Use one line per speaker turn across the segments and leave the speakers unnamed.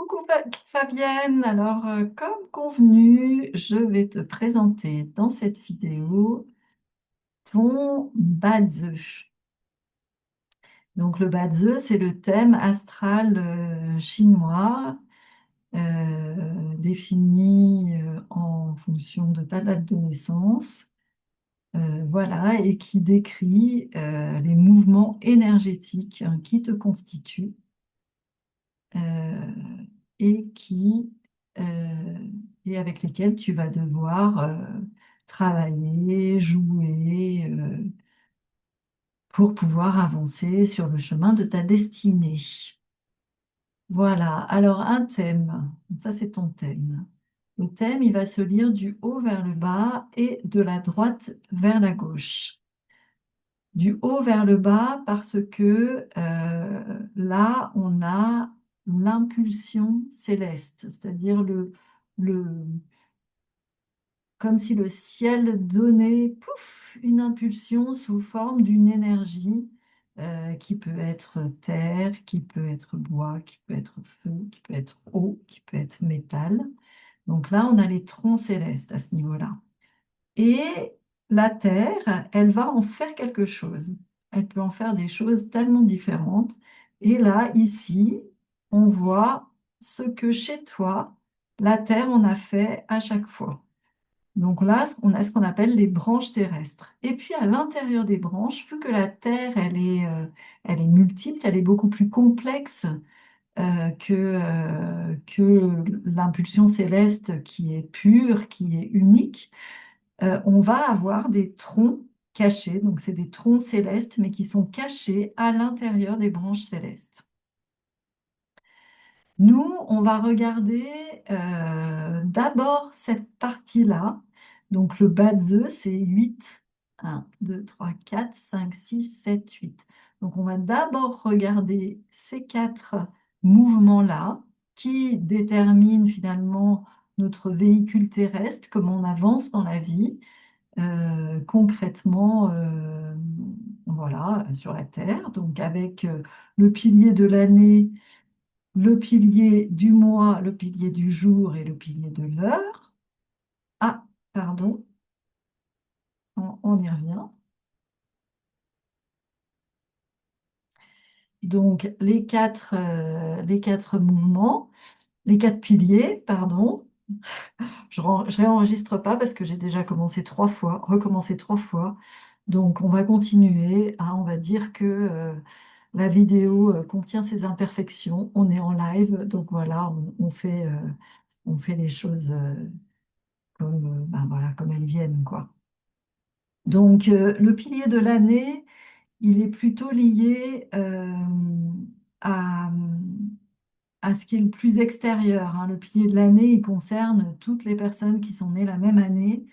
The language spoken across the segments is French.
Coucou Fabienne, alors comme convenu, je vais te présenter dans cette vidéo ton Bazeu. Donc le Bazeu, c'est le thème astral chinois défini en fonction de ta date de naissance, voilà, et qui décrit les mouvements énergétiques hein, qui te constituent et qui et avec lesquels tu vas devoir travailler, jouer pour pouvoir avancer sur le chemin de ta destinée. Voilà, alors un thème, ça c'est ton thème. Le thème, il va se lire du haut vers le bas et de la droite vers la gauche. Du haut vers le bas parce que là, on a l'impulsion céleste, c'est-à-dire le, comme si le ciel donnait pouf, une impulsion sous forme d'une énergie qui peut être terre, qui peut être bois, qui peut être feu, qui peut être eau, qui peut être métal. Donc là, on a les troncs célestes à ce niveau-là. Et la Terre, elle va en faire quelque chose. Elle peut en faire des choses tellement différentes. Et là, ici, on voit ce que chez toi, la Terre en a fait à chaque fois. Donc là, on a ce qu'on appelle les branches terrestres. Et puis à l'intérieur des branches, vu que la Terre, elle est multiple, elle est beaucoup plus complexe que l'impulsion céleste qui est pure, qui est unique, on va avoir des troncs cachés. Donc c'est des troncs célestes, mais qui sont cachés à l'intérieur des branches célestes. Nous, on va regarder d'abord cette partie-là. Donc le bas de Zeus, c'est 8. 1, 2, 3, 4, 5, 6, 7, 8. Donc on va d'abord regarder ces quatre mouvements-là qui déterminent finalement notre véhicule terrestre, comment on avance dans la vie, concrètement, voilà, sur la Terre. Donc avec le pilier de l'année, le pilier du mois, le pilier du jour et le pilier de l'heure. Ah, pardon, on y revient. Donc, les quatre mouvements, les quatre piliers, pardon. Je réenregistre pas parce que j'ai déjà commencé trois fois, recommencé trois fois. Donc, on va continuer. Hein, on va dire que la vidéo contient ses imperfections. On est en live, donc voilà, on fait les choses comme, ben voilà, comme elles viennent, quoi. Donc, le pilier de l'année, il est plutôt lié à, à ce qui est le plus extérieur. Hein. Le pilier de l'année, il concerne toutes les personnes qui sont nées la même année.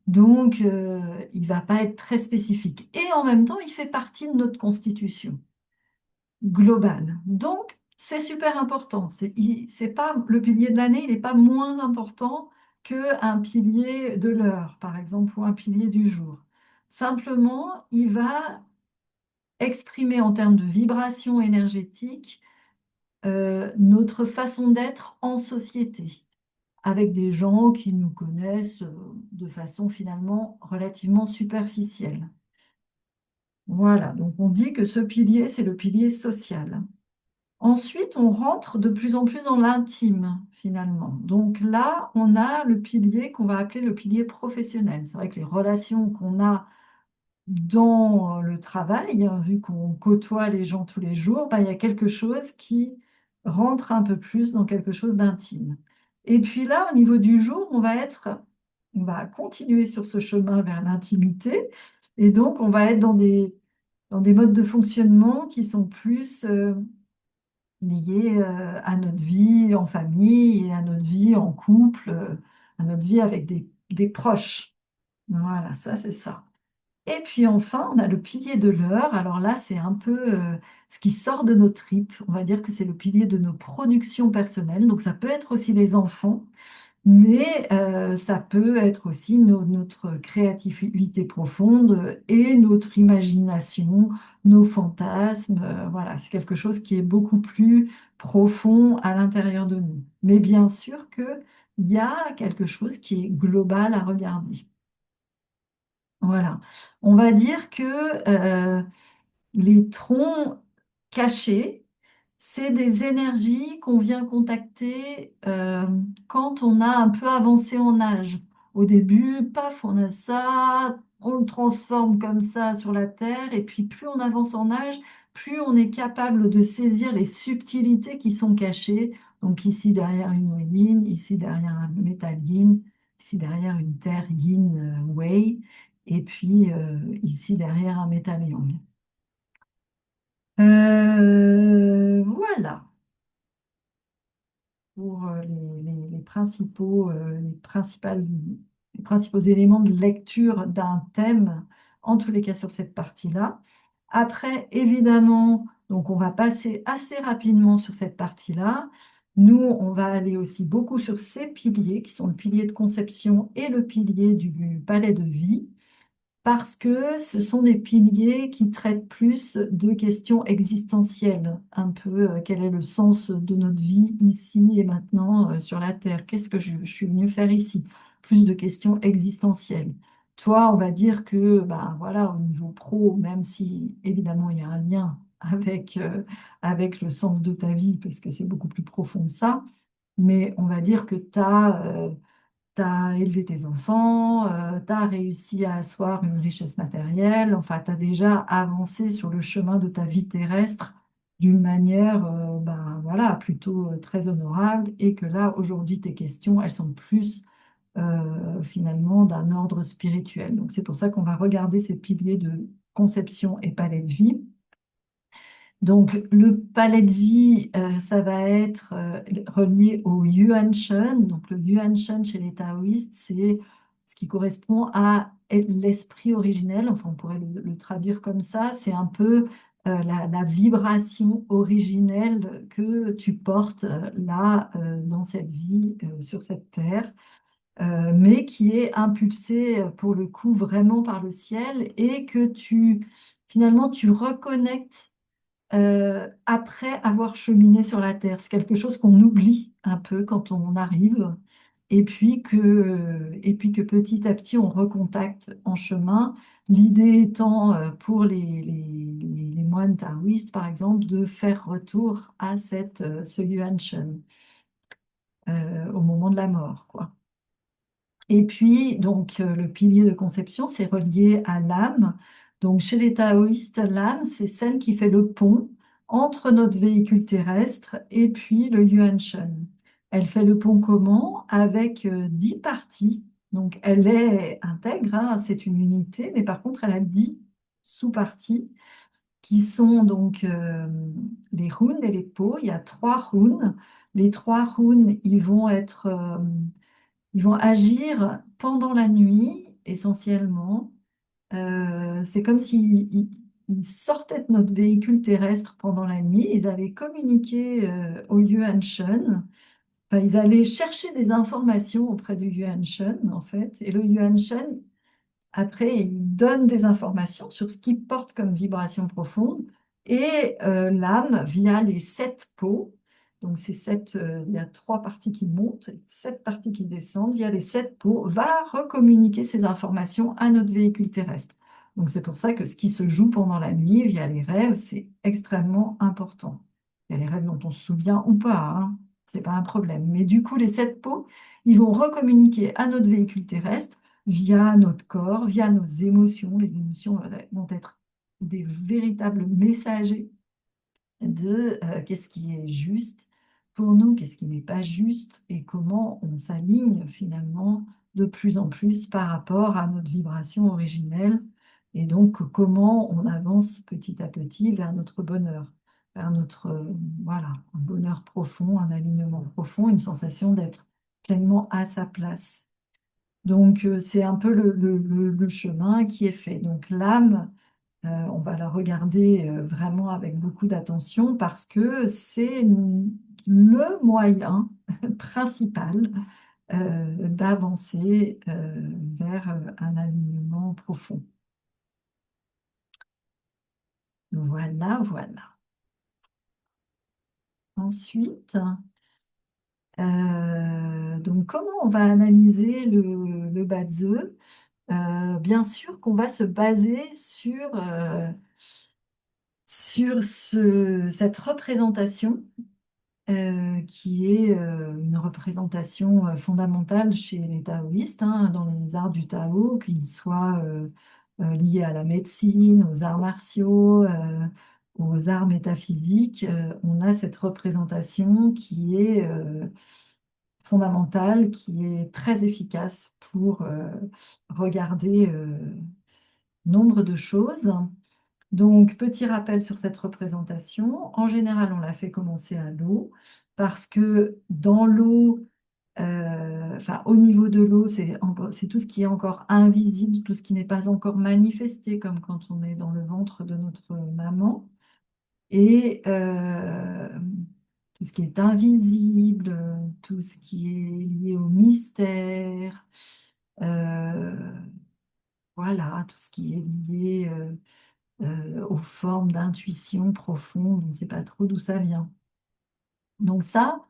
Donc, il ne va pas être très spécifique. Et en même temps, il fait partie de notre constitution globale. Donc, c'est super important. C'est pas, le pilier de l'année, il n'est pas moins important qu'un pilier de l'heure, par exemple, ou un pilier du jour. Simplement, il va exprimer en termes de vibration énergétique notre façon d'être en société, avec des gens qui nous connaissent de façon finalement relativement superficielle. Voilà, donc on dit que ce pilier, c'est le pilier social. Ensuite, on rentre de plus en plus dans l'intime, finalement. Donc là, on a le pilier qu'on va appeler le pilier professionnel. C'est vrai que les relations qu'on a dans le travail, hein, vu qu'on côtoie les gens tous les jours, bah, il y a quelque chose qui rentre un peu plus dans quelque chose d'intime. Et puis là, au niveau du jour, on va continuer sur ce chemin vers l'intimité. Et donc, on va être dans des modes de fonctionnement qui sont plus liés à notre vie en famille et à notre vie en couple, à notre vie avec des proches. Voilà, ça, c'est ça. Et puis enfin, on a le pilier de l'heure. Alors là, c'est un peu ce qui sort de nos tripes. On va dire que c'est le pilier de nos productions personnelles. Donc ça peut être aussi les enfants, Mais ça peut être aussi notre créativité profonde et notre imagination, nos fantasmes. Voilà, c'est quelque chose qui est beaucoup plus profond à l'intérieur de nous. Mais bien sûr qu'il y a quelque chose qui est global à regarder. Voilà. On va dire que les troncs cachés, c'est des énergies qu'on vient contacter quand on a un peu avancé en âge. Au début, paf, on a ça, on le transforme comme ça sur la Terre, et puis plus on avance en âge, plus on est capable de saisir les subtilités qui sont cachées. Donc ici derrière une yin, ici derrière un métal yin, ici derrière une terre yin wei, et puis ici derrière un métal yang. Voilà pour les principaux éléments de lecture d'un thème, en tous les cas sur cette partie-là. Après, évidemment, donc on va passer assez rapidement sur cette partie-là. Nous, on va aller aussi beaucoup sur ces piliers, qui sont le pilier de conception et le pilier du palais de vie, parce que ce sont des piliers qui traitent plus de questions existentielles, un peu quel est le sens de notre vie ici et maintenant sur la Terre, qu'est-ce que je suis venu faire ici, plus de questions existentielles. Toi, on va dire que bah, voilà, au niveau pro, même si évidemment il y a un lien avec le sens de ta vie, parce que c'est beaucoup plus profond que ça, mais on va dire que tu as élevé tes enfants, tu as réussi à asseoir une richesse matérielle, enfin, tu as déjà avancé sur le chemin de ta vie terrestre d'une manière ben, voilà, plutôt très honorable, et que là, aujourd'hui, tes questions, elles sont plus finalement d'un ordre spirituel. Donc, c'est pour ça qu'on va regarder ces piliers de conception et palais de vie. Donc, le palais de vie, ça va être relié au Yuan Shen. Donc, le Yuan Shen chez les taoïstes, c'est ce qui correspond à l'esprit originel. Enfin, on pourrait le traduire comme ça. C'est un peu la vibration originelle que tu portes là, dans cette vie, sur cette terre, mais qui est impulsée pour le coup vraiment par le ciel, et que finalement, tu reconnectes après avoir cheminé sur la Terre. C'est quelque chose qu'on oublie un peu quand on arrive, et puis que petit à petit on recontacte en chemin. L'idée étant pour les moines taoïstes, par exemple, de faire retour à ce Yuan Shen au moment de la mort, quoi. Et puis, donc, le pilier de conception, c'est relié à l'âme. Donc, chez les taoïstes, l'âme, c'est celle qui fait le pont entre notre véhicule terrestre et puis le Yuan Shen. Elle fait le pont comment? Avec 10 parties. Donc, elle est intègre, hein, c'est une unité, mais par contre, elle a 10 sous-parties qui sont donc les runes et les pots. Il y a 3 runes. Les 3 runes, ils vont agir pendant la nuit, essentiellement. C'est comme s'ils ils sortaient de notre véhicule terrestre pendant la nuit. Ils allaient communiquer au Yuan Shen. Enfin, ils allaient chercher des informations auprès du Yuan Shen, en fait. Et le Yuan Shen, après, il donne des informations sur ce qu'il porte comme vibration profonde, et l'âme, via les 7 pots, donc il y a 3 parties qui montent, et 7 parties qui descendent, via les 7 pots, va recommuniquer ces informations à notre véhicule terrestre. Donc c'est pour ça que ce qui se joue pendant la nuit, via les rêves, c'est extrêmement important. Il y a les rêves dont on se souvient ou pas, hein, c'est pas un problème. Mais du coup, les 7 pots, ils vont recommuniquer à notre véhicule terrestre via notre corps, via nos émotions. Les émotions vont être des véritables messagers de qu'est-ce qui est juste pour nous, qu'est-ce qui n'est pas juste, et comment on s'aligne finalement de plus en plus par rapport à notre vibration originelle, et donc comment on avance petit à petit vers notre bonheur, vers notre voilà, un bonheur profond, un alignement profond, une sensation d'être pleinement à sa place. Donc, c'est un peu le chemin qui est fait. Donc, l'âme, on va la regarder vraiment avec beaucoup d'attention, parce que c'est le moyen principal d'avancer vers un alignement profond. Voilà, voilà. Ensuite, donc comment on va analyser le Batze? Bien sûr qu'on va se baser sur cette représentation qui est une représentation fondamentale chez les taoïstes, hein, dans les arts du Tao, qu'ils soient liés à la médecine, aux arts martiaux, aux arts métaphysiques. On a cette représentation qui est fondamentale, qui est très efficace pour regarder nombre de choses. Donc, petit rappel sur cette représentation. En général, on la fait commencer à l'eau parce que dans l'eau, enfin, au niveau de l'eau, c'est tout ce qui est encore invisible, tout ce qui n'est pas encore manifesté, comme quand on est dans le ventre de notre maman. Et tout ce qui est invisible, tout ce qui est lié au mystère, euh, voilà, tout ce qui est lié aux formes d'intuition profonde, on ne sait pas trop d'où ça vient. Donc ça,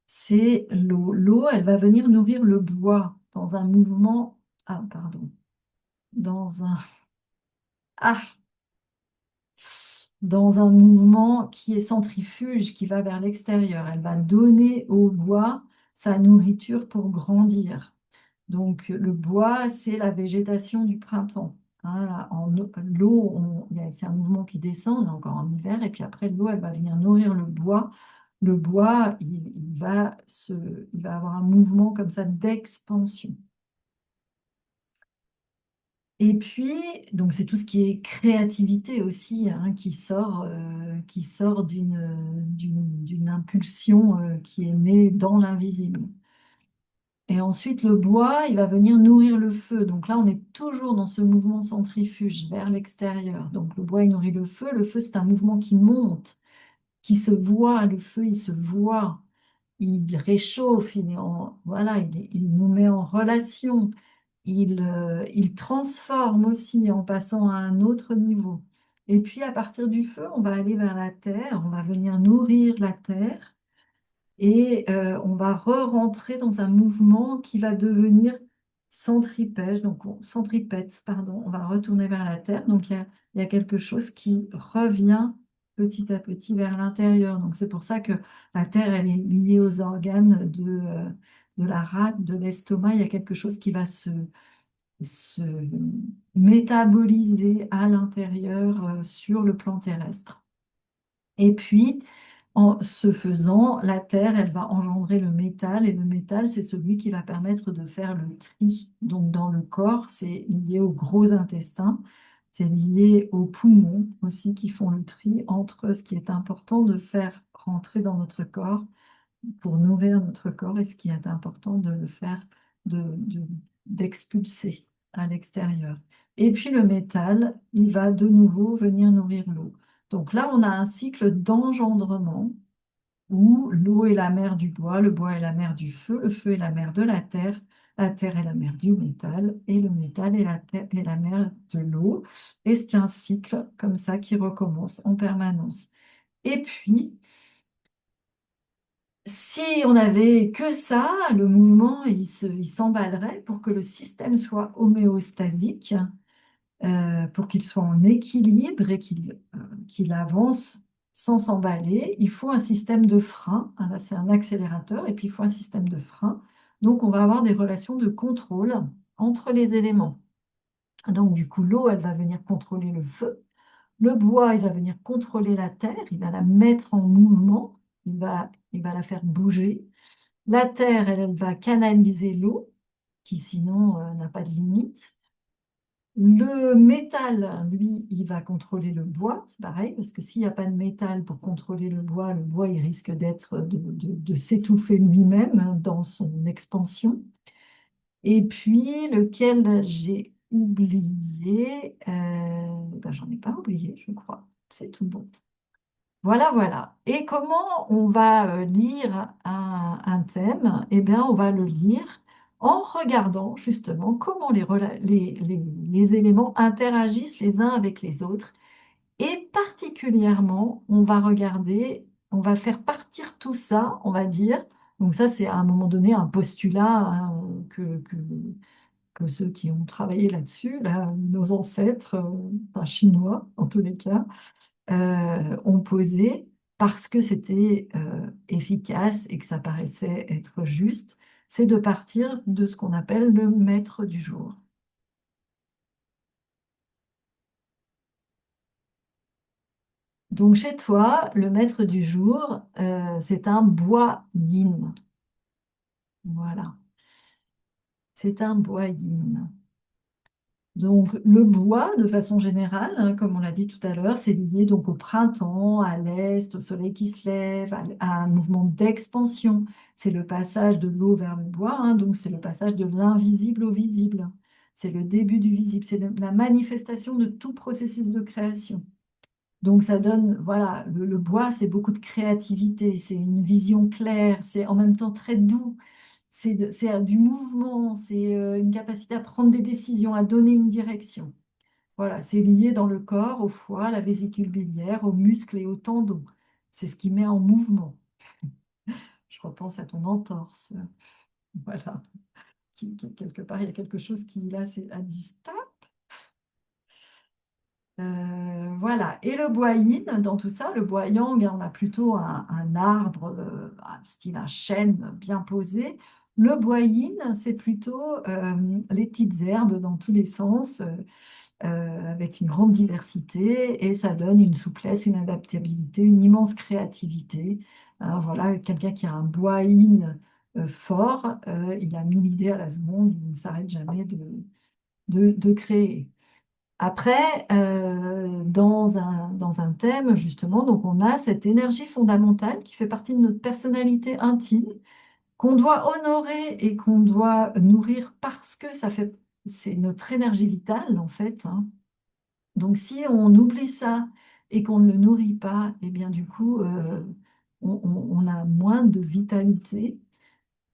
c'est l'eau. L'eau, elle va venir nourrir le bois dans un mouvement, ah pardon, dans un, ah, dans un mouvement qui est centrifuge, qui va vers l'extérieur. Elle va donner au bois sa nourriture pour grandir. Donc le bois, c'est la végétation du printemps. Hein, là, l'eau, c'est un mouvement qui descend, on est encore en hiver, et puis après l'eau, elle va venir nourrir le bois. Le bois, il va avoir un mouvement comme ça d'expansion. Et puis, donc c'est tout ce qui est créativité aussi, hein, qui sort d'une impulsion qui est née dans l'invisible. Et ensuite, le bois, il va venir nourrir le feu. Donc là, on est toujours dans ce mouvement centrifuge vers l'extérieur. Donc le bois, il nourrit le feu. Le feu, c'est un mouvement qui monte, qui se voit. Le feu, il se voit. Il réchauffe. Voilà, il nous met en relation. Il transforme aussi en passant à un autre niveau. Et puis, à partir du feu, on va aller vers la terre. On va venir nourrir la terre. Et on va re-rentrer dans un mouvement qui va devenir centripège, donc centripète, pardon, on va retourner vers la terre. Donc il y a quelque chose qui revient petit à petit vers l'intérieur. Donc c'est pour ça que la terre, elle est liée aux organes de la rate, de l'estomac. Il y a quelque chose qui va se métaboliser à l'intérieur sur le plan terrestre. Et puis, en ce faisant, la terre, elle va engendrer le métal, et le métal, c'est celui qui va permettre de faire le tri. Donc, dans le corps, c'est lié au gros intestin, c'est lié aux poumons aussi qui font le tri entre ce qui est important de faire rentrer dans notre corps pour nourrir notre corps et ce qui est important de le faire, d'expulser à l'extérieur. Et puis le métal, il va de nouveau venir nourrir l'eau. Donc là, on a un cycle d'engendrement où l'eau est la mère du bois, le bois est la mère du feu, le feu est la mère de la terre est la mère du métal, et le métal est la mère de l'eau. Et c'est un cycle comme ça qui recommence en permanence. Et puis, si on n'avait que ça, le mouvement, il s'emballerait pour que le système soit homéostasique, pour qu'il soit en équilibre et qu'il avance sans s'emballer. Il faut un système de frein. Hein, là, c'est un accélérateur, et puis il faut un système de frein. Donc, on va avoir des relations de contrôle entre les éléments. Donc, du coup, l'eau, elle va venir contrôler le feu. Le bois, il va venir contrôler la terre, il va la mettre en mouvement, il va la faire bouger. La terre, elle, elle va canaliser l'eau, qui sinon n'a pas de limite. Le métal, lui, il va contrôler le bois, c'est pareil, parce que s'il n'y a pas de métal pour contrôler le bois, il risque de s'étouffer lui-même hein, dans son expansion. Et puis, lequel j'ai oublié, ben, j'en ai pas oublié, je crois, c'est tout bon. Voilà, voilà. Et comment on va lire un thème? Eh bien, on va le lire en regardant justement comment les éléments interagissent les uns avec les autres. Et particulièrement, on va regarder, on va faire partir tout ça, on va dire. Donc ça, c'est à un moment donné un postulat hein, que ceux qui ont travaillé là-dessus, là, nos ancêtres, enfin, chinois en tous les cas, ont posé parce que c'était efficace et que ça paraissait être juste, c'est de partir de ce qu'on appelle le maître du jour. Donc chez toi, le maître du jour, c'est un bois yin. Voilà, c'est un bois yin. Donc le bois, de façon générale, hein, comme on l'a dit tout à l'heure, c'est lié donc au printemps, à l'est, au soleil qui se lève, à un mouvement d'expansion. C'est le passage de l'eau vers le bois, hein, donc c'est le passage de l'invisible au visible. C'est le début du visible, c'est la manifestation de tout processus de création. Donc ça donne, voilà, le bois, c'est beaucoup de créativité, c'est une vision claire, c'est en même temps très doux, c'est du mouvement, c'est une capacité à prendre des décisions, à donner une direction. Voilà, c'est lié dans le corps, au foie, à la vésicule biliaire, aux muscles et aux tendons. C'est ce qui met en mouvement. Je repense à ton entorse. Voilà, quelque part, il y a quelque chose qui, là, a dit stop. Voilà. Et le bois yin, dans tout ça, le bois yang, on a plutôt un arbre, style un chêne bien posé. Le bois yin, c'est plutôt les petites herbes dans tous les sens, avec une grande diversité, et ça donne une souplesse, une adaptabilité, une immense créativité. Alors voilà, quelqu'un qui a un bois yin fort, il a 1000 idées à la seconde, il ne s'arrête jamais de créer. Après, dans un thème, justement, donc on a cette énergie fondamentale qui fait partie de notre personnalité intime, qu'on doit honorer et qu'on doit nourrir parce que c'est notre énergie vitale, en fait, hein. Donc, si on oublie ça et qu'on ne le nourrit pas, eh bien, du coup, on a moins de vitalité.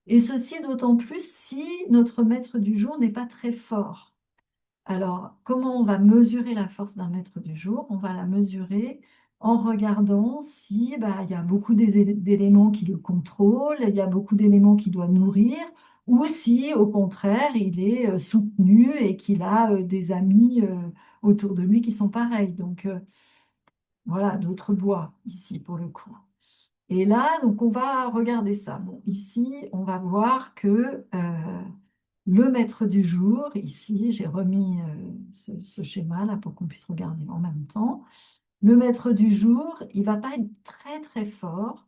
Et ceci d'autant plus si notre maître du jour n'est pas très fort. Alors, comment on va mesurer la force d'un maître du jour? On va la mesurer en regardant si il y a beaucoup d'éléments qui le contrôlent, il y a beaucoup d'éléments qui doit nourrir, ou si au contraire il est soutenu et qu'il a des amis autour de lui qui sont pareils. Donc voilà, d'autres bois ici pour le coup. Et là, donc on va regarder ça. Bon, ici, on va voir que le maître du jour, ici, j'ai remis ce schéma-là pour qu'on puisse regarder en même temps. Le maître du jour, il va pas être très très fort.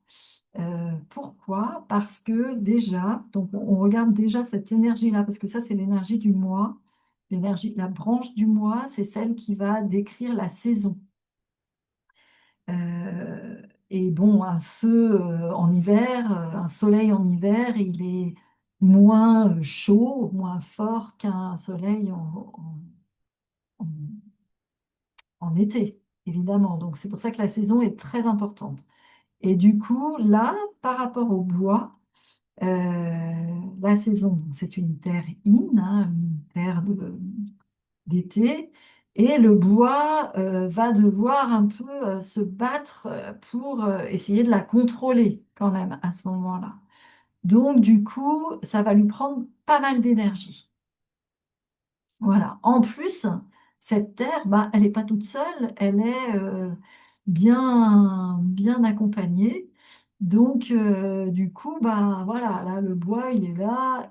Pourquoi? Parce que déjà, donc on regarde déjà cette énergie-là, parce que ça, c'est l'énergie du mois. L'énergie, la branche du mois, c'est celle qui va décrire la saison. Euh, et bon, un feu en hiver, un soleil en hiver, il est moins chaud, moins fort qu'un soleil en- en été, évidemment. Donc c'est pour ça que la saison est très importante. Et du coup, là, par rapport au bois, la saison, donc, c'est une terre in, hein, une terre d'été. Et le bois va devoir un peu se battre pour essayer de la contrôler quand même à ce moment-là. Donc, du coup, ça va lui prendre pas mal d'énergie. Voilà. En plus, cette terre, elle n'est pas toute seule, elle est bien, bien accompagnée. Donc, du coup, voilà, là, le bois, il est là,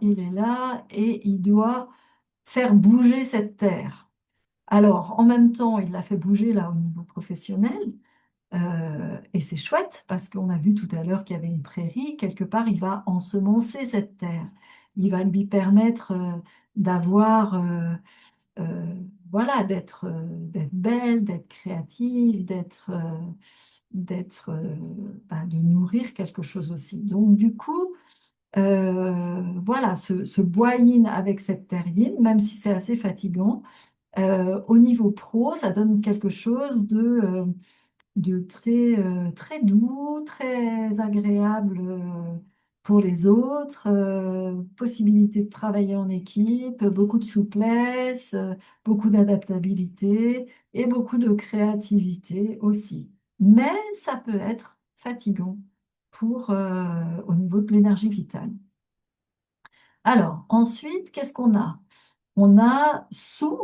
et il doit faire bouger cette terre. Alors, en même temps, il l'a fait bouger là au niveau professionnel, et c'est chouette parce qu'on a vu tout à l'heure qu'il y avait une prairie. Quelque part, il va ensemencer cette terre. Il va lui permettre d'avoir, voilà, d'être belle, d'être créative, de nourrir quelque chose aussi. Donc, du coup, voilà, ce bois-in avec cette terrine, même si c'est assez fatigant, au niveau pro, ça donne quelque chose de très, très doux, très agréable pour les autres, possibilité de travailler en équipe, beaucoup de souplesse, beaucoup d'adaptabilité et beaucoup de créativité aussi. Mais ça peut être fatigant au niveau de l'énergie vitale. Alors, ensuite, qu'est-ce qu'on a? On a sous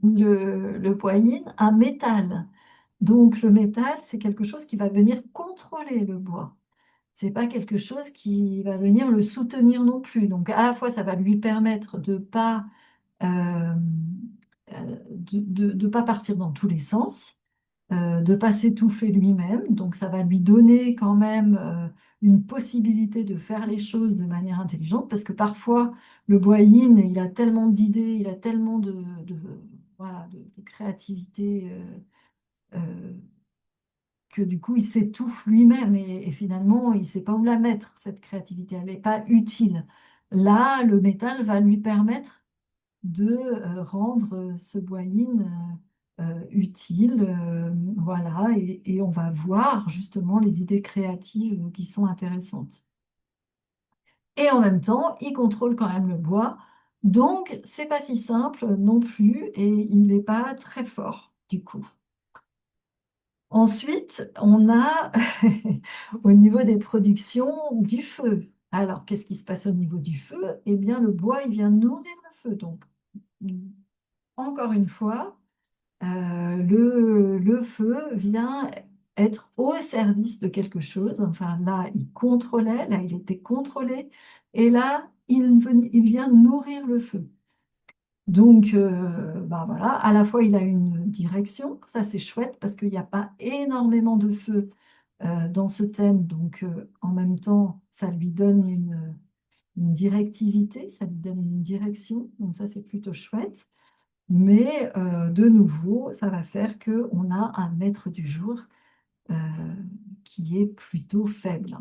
le poids-yin un métal. Donc, le métal, c'est quelque chose qui va venir contrôler le bois. C'est pas quelque chose qui va venir le soutenir non plus. Donc, à la fois, ça va lui permettre de pas, de pas partir dans tous les sens, de pas s'étouffer lui-même. Donc, ça va lui donner quand même une possibilité de faire les choses de manière intelligente, parce que parfois, le bois yin, il a tellement d'idées, il a tellement voilà, de créativité. Euh, que du coup, il s'étouffe lui-même et finalement, il ne sait pas où la mettre, cette créativité. Elle n'est pas utile. Là, le métal va lui permettre de rendre ce bois-in utile. Voilà, et on va voir justement les idées créatives qui sont intéressantes. Et en même temps, il contrôle quand même le bois. Donc, c'est pas si simple non plus et il n'est pas très fort du coup. Ensuite, on a au niveau des productions du feu. Alors, qu'est-ce qui se passe au niveau du feu? Eh bien, le bois, il vient nourrir le feu. Donc, encore une fois, le feu vient être au service de quelque chose. Enfin, là, il contrôlait, là, il était contrôlé, et là, il vient nourrir le feu. Donc, bah voilà, à la fois, il a une direction, ça c'est chouette parce qu'il n'y a pas énormément de feu dans ce thème, donc en même temps, ça lui donne une directivité, ça lui donne une direction, donc ça c'est plutôt chouette. Mais de nouveau, ça va faire qu'on a un maître du jour euh, qui est plutôt faible.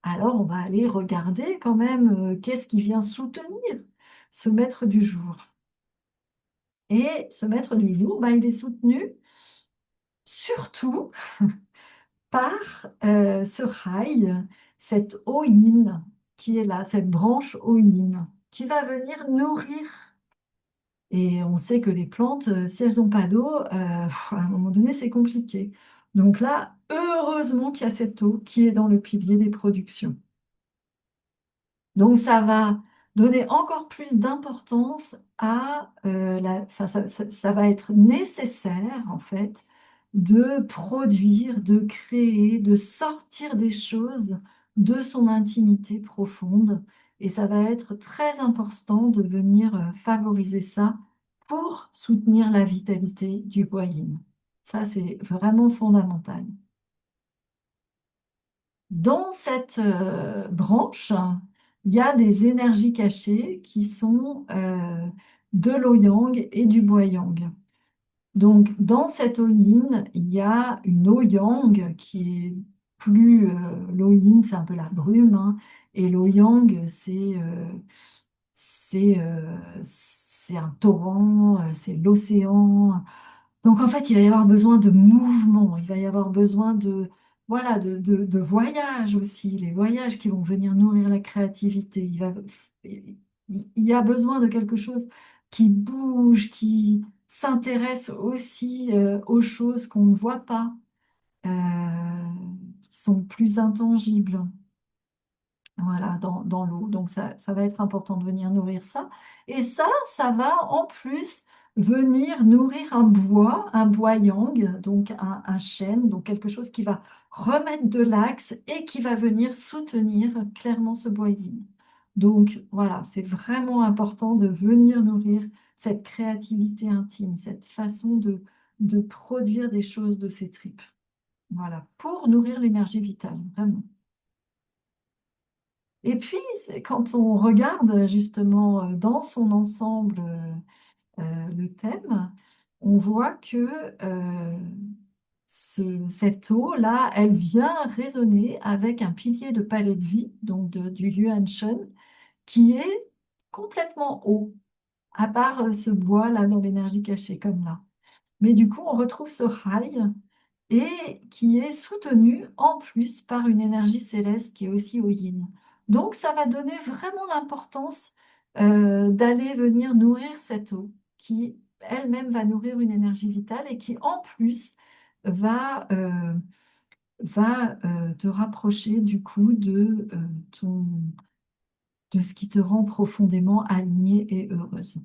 Alors, on va aller regarder quand même qu'est-ce qui vient soutenir ce maître du jour. Et ce maître du jour, bah, il est soutenu surtout par ce rail, cette oïne qui est là, cette branche oïne, qui va venir nourrir. Et on sait que les plantes, si elles n'ont pas d'eau, à un moment donné, c'est compliqué. Donc là, heureusement qu'il y a cette eau qui est dans le pilier des productions. Donc, ça va donner encore plus d'importance enfin, ça va être nécessaire, en fait, de produire, de créer, de sortir des choses de son intimité profonde. Et ça va être très important de venir favoriser ça pour soutenir la vitalité du poignet. Ça, c'est vraiment fondamental. Dans cette branche, il y a des énergies cachées qui sont de l'eau-yang et du bois-yang. Donc, dans cette eau-yin, il y a une eau-yang qui est plus... l'eau-yin, c'est un peu la brume, hein, et l'eau-yang, c'est un torrent, c'est l'océan. Donc en fait, il va y avoir besoin de mouvement, il va y avoir besoin voilà, de voyages aussi, les voyages qui vont venir nourrir la créativité. Il y a besoin de quelque chose qui bouge, qui s'intéresse aussi aux choses qu'on ne voit pas, euh, qui sont plus intangibles. Voilà, dans l'eau. Donc ça va être important de venir nourrir ça. Et ça va en plus venir nourrir un bois yang, donc un chêne, donc quelque chose qui va remettre de l'axe et qui va venir soutenir clairement ce bois yin. Donc voilà, c'est vraiment important de venir nourrir cette créativité intime, cette façon de produire des choses de ses tripes. Voilà, pour nourrir l'énergie vitale, vraiment. Et puis, quand on regarde justement dans son ensemble le thème, on voit que cette eau-là, elle vient résonner avec un pilier de palais de vie, donc du Yuan Shen, qui est complètement haut, à part ce bois-là dans l'énergie cachée, comme là. Mais du coup, on retrouve ce rail et qui est soutenu en plus par une énergie céleste qui est aussi au yin. Donc, ça va donner vraiment l'importance d'aller venir nourrir cette eau qui elle-même va nourrir une énergie vitale et qui en plus va, te rapprocher du coup de ce qui te rend profondément alignée et heureuse.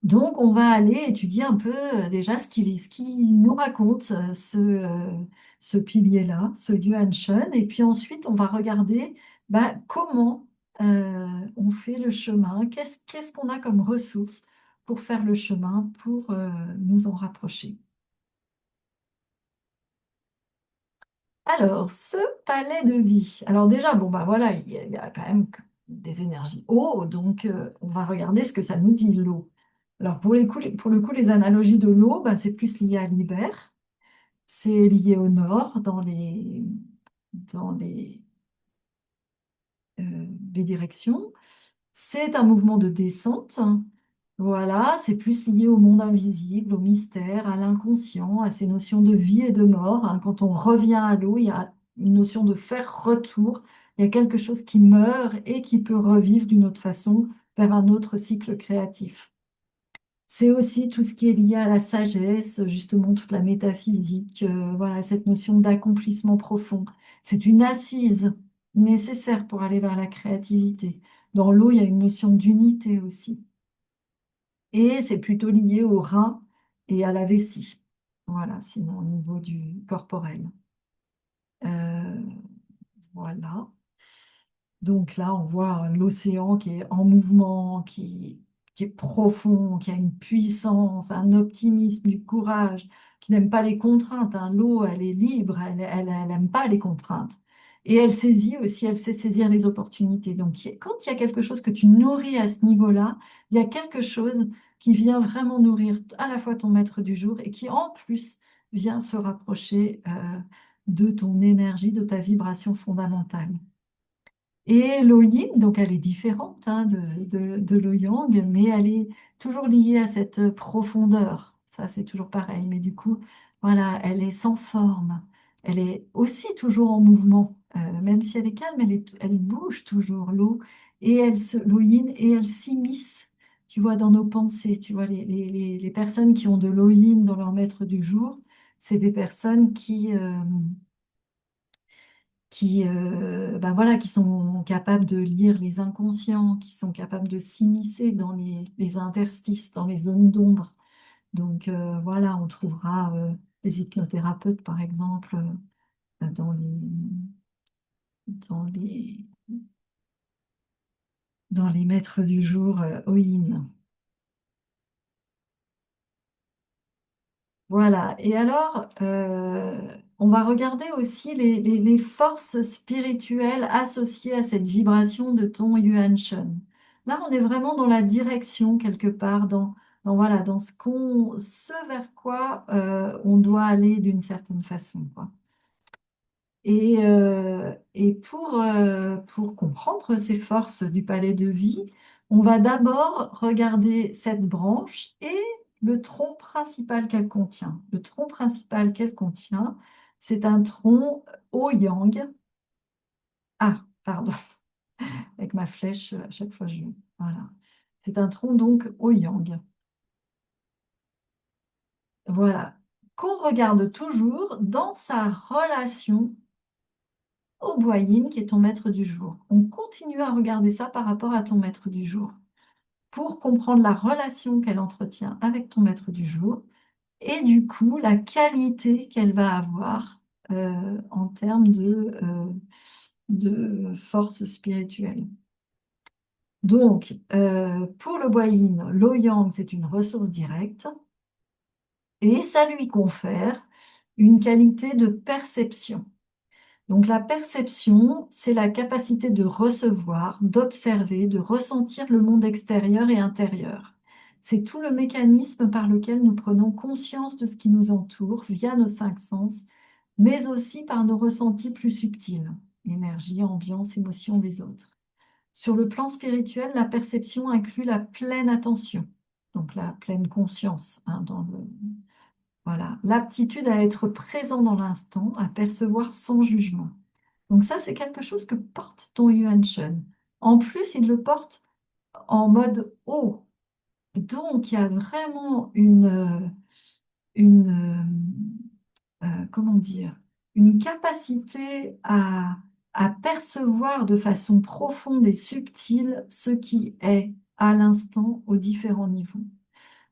Donc, on va aller étudier un peu déjà ce qui nous raconte ce pilier-là, ce Yuan Shen, et puis ensuite, on va regarder bah, comment on fait le chemin, qu'est-ce qu'on a comme ressources pour faire le chemin, pour nous en rapprocher. Alors, ce palais de vie. Alors déjà, bon, bah voilà, il y a quand même des énergies eau, donc on va regarder ce que ça nous dit, l'eau. Alors, pour le coup, les analogies de l'eau, bah, c'est plus lié à l'hiver, c'est lié au nord, dans les directions. C'est un mouvement de descente. Voilà, c'est plus lié au monde invisible, au mystère, à l'inconscient, à ces notions de vie et de mort, hein. Quand on revient à l'eau, il y a une notion de faire retour. Il y a quelque chose qui meurt et qui peut revivre d'une autre façon vers un autre cycle créatif. C'est aussi tout ce qui est lié à la sagesse, justement toute la métaphysique, voilà, cette notion d'accomplissement profond. C'est une assise nécessaire pour aller vers la créativité. Dans l'eau, il y a une notion d'unité aussi. Et c'est plutôt lié au rein et à la vessie. Voilà, sinon au niveau du corporel. Euh, voilà. Donc là, on voit l'océan qui est en mouvement, qui est profond, qui a une puissance, un optimisme, du courage, qui n'aime pas les contraintes, hein. L'eau, elle est libre, elle n'aime pas les contraintes. Et elle saisit aussi, elle sait saisir les opportunités. Donc, quand il y a quelque chose que tu nourris à ce niveau-là, il y a quelque chose qui vient vraiment nourrir à la fois ton maître du jour et qui, en plus, vient se rapprocher de ton énergie, de ta vibration fondamentale. Et l'eau yin, donc elle est différente hein, de l'eau yang, mais elle est toujours liée à cette profondeur. Ça, c'est toujours pareil. Mais du coup, voilà, elle est sans forme. Elle est aussi toujours en mouvement. Même si elle est calme, elle bouge toujours, l'eau. L'eau yin, et elle s'immisce, tu vois, dans nos pensées. Tu vois, les personnes qui ont de l'eau yin dans leur maître du jour, c'est des personnes qui ben voilà, qui sont capables de lire les inconscients, qui sont capables de s'immiscer dans les interstices, dans les zones d'ombre. Donc voilà, on trouvera des hypnothérapeutes, par exemple, dans les, dans les maîtres du jour Oyin. Voilà. Et alors, on va regarder aussi les forces spirituelles associées à cette vibration de ton Yuan Shen. Là, on est vraiment dans la direction quelque part, voilà, dans ce vers quoi on doit aller d'une certaine façon, quoi. Et pour comprendre ces forces du palais de vie, on va d'abord regarder cette branche et le tronc principal qu'elle contient. Le tronc principal qu'elle contient, c'est un tronc au yang. Ah, pardon, avec ma flèche, à chaque fois je... Voilà. C'est un tronc donc au yang. Voilà. Qu'on regarde toujours dans sa relation au Boyin, qui est ton maître du jour. On continue à regarder ça par rapport à ton maître du jour pour comprendre la relation qu'elle entretient avec ton maître du jour et du coup la qualité qu'elle va avoir en termes de force spirituelle. Donc, pour le Boyin, l'Oyang, c'est une ressource directe et ça lui confère une qualité de perception. Donc la perception, c'est la capacité de recevoir, d'observer, de ressentir le monde extérieur et intérieur. C'est tout le mécanisme par lequel nous prenons conscience de ce qui nous entoure via nos cinq sens, mais aussi par nos ressentis plus subtils, énergie, ambiance, émotion des autres. Sur le plan spirituel, la perception inclut la pleine attention, donc la pleine conscience, hein, voilà, l'aptitude à être présent dans l'instant, à percevoir sans jugement. Donc ça, c'est quelque chose que porte ton Yuan Shen. En plus, il le porte en mode haut. Donc, il y a vraiment comment dire, une capacité à percevoir de façon profonde et subtile ce qui est à l'instant aux différents niveaux.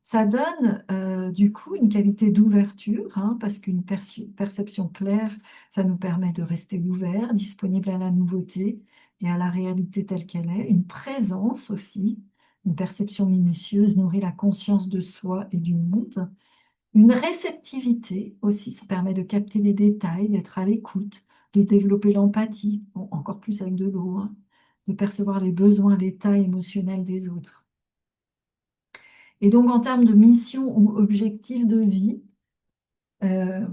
Ça donne du coup une qualité d'ouverture, hein, parce qu'une perception claire, ça nous permet de rester ouvert, disponible à la nouveauté et à la réalité telle qu'elle est. Une présence aussi, une perception minutieuse nourrit la conscience de soi et du monde. Une réceptivité aussi, ça permet de capter les détails, d'être à l'écoute, de développer l'empathie, bon, encore plus avec de l'eau, hein, de percevoir les besoins, l'état émotionnel des autres. Et donc, en termes de mission ou objectif de vie, euh,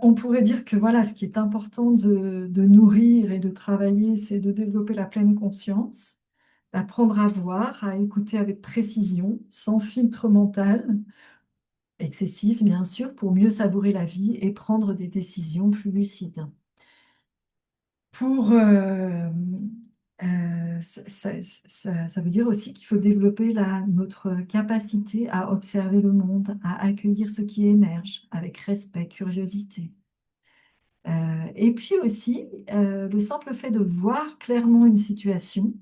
on pourrait dire que voilà, ce qui est important de nourrir et de travailler, c'est de développer la pleine conscience, d'apprendre à voir, à écouter avec précision, sans filtre mental, excessif bien sûr, pour mieux savourer la vie et prendre des décisions plus lucides. Pour, ça veut dire aussi qu'il faut développer notre capacité à observer le monde, à accueillir ce qui émerge avec respect, curiosité. Et puis aussi, le simple fait de voir clairement une situation,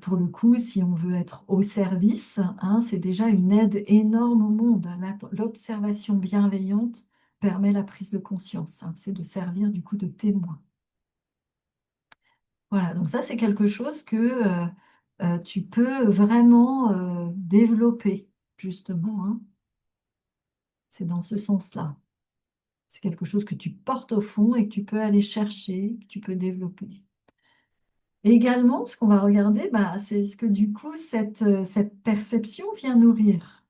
pour le coup, si on veut être au service, hein, c'est déjà une aide énorme au monde. L'observation bienveillante permet la prise de conscience, hein, c'est de servir du coup de témoin. Voilà, donc ça, c'est quelque chose que tu peux vraiment développer, justement, hein. C'est dans ce sens-là. C'est quelque chose que tu portes au fond et que tu peux aller chercher, que tu peux développer. Et également, ce qu'on va regarder, bah, c'est ce que du coup, cette perception vient nourrir.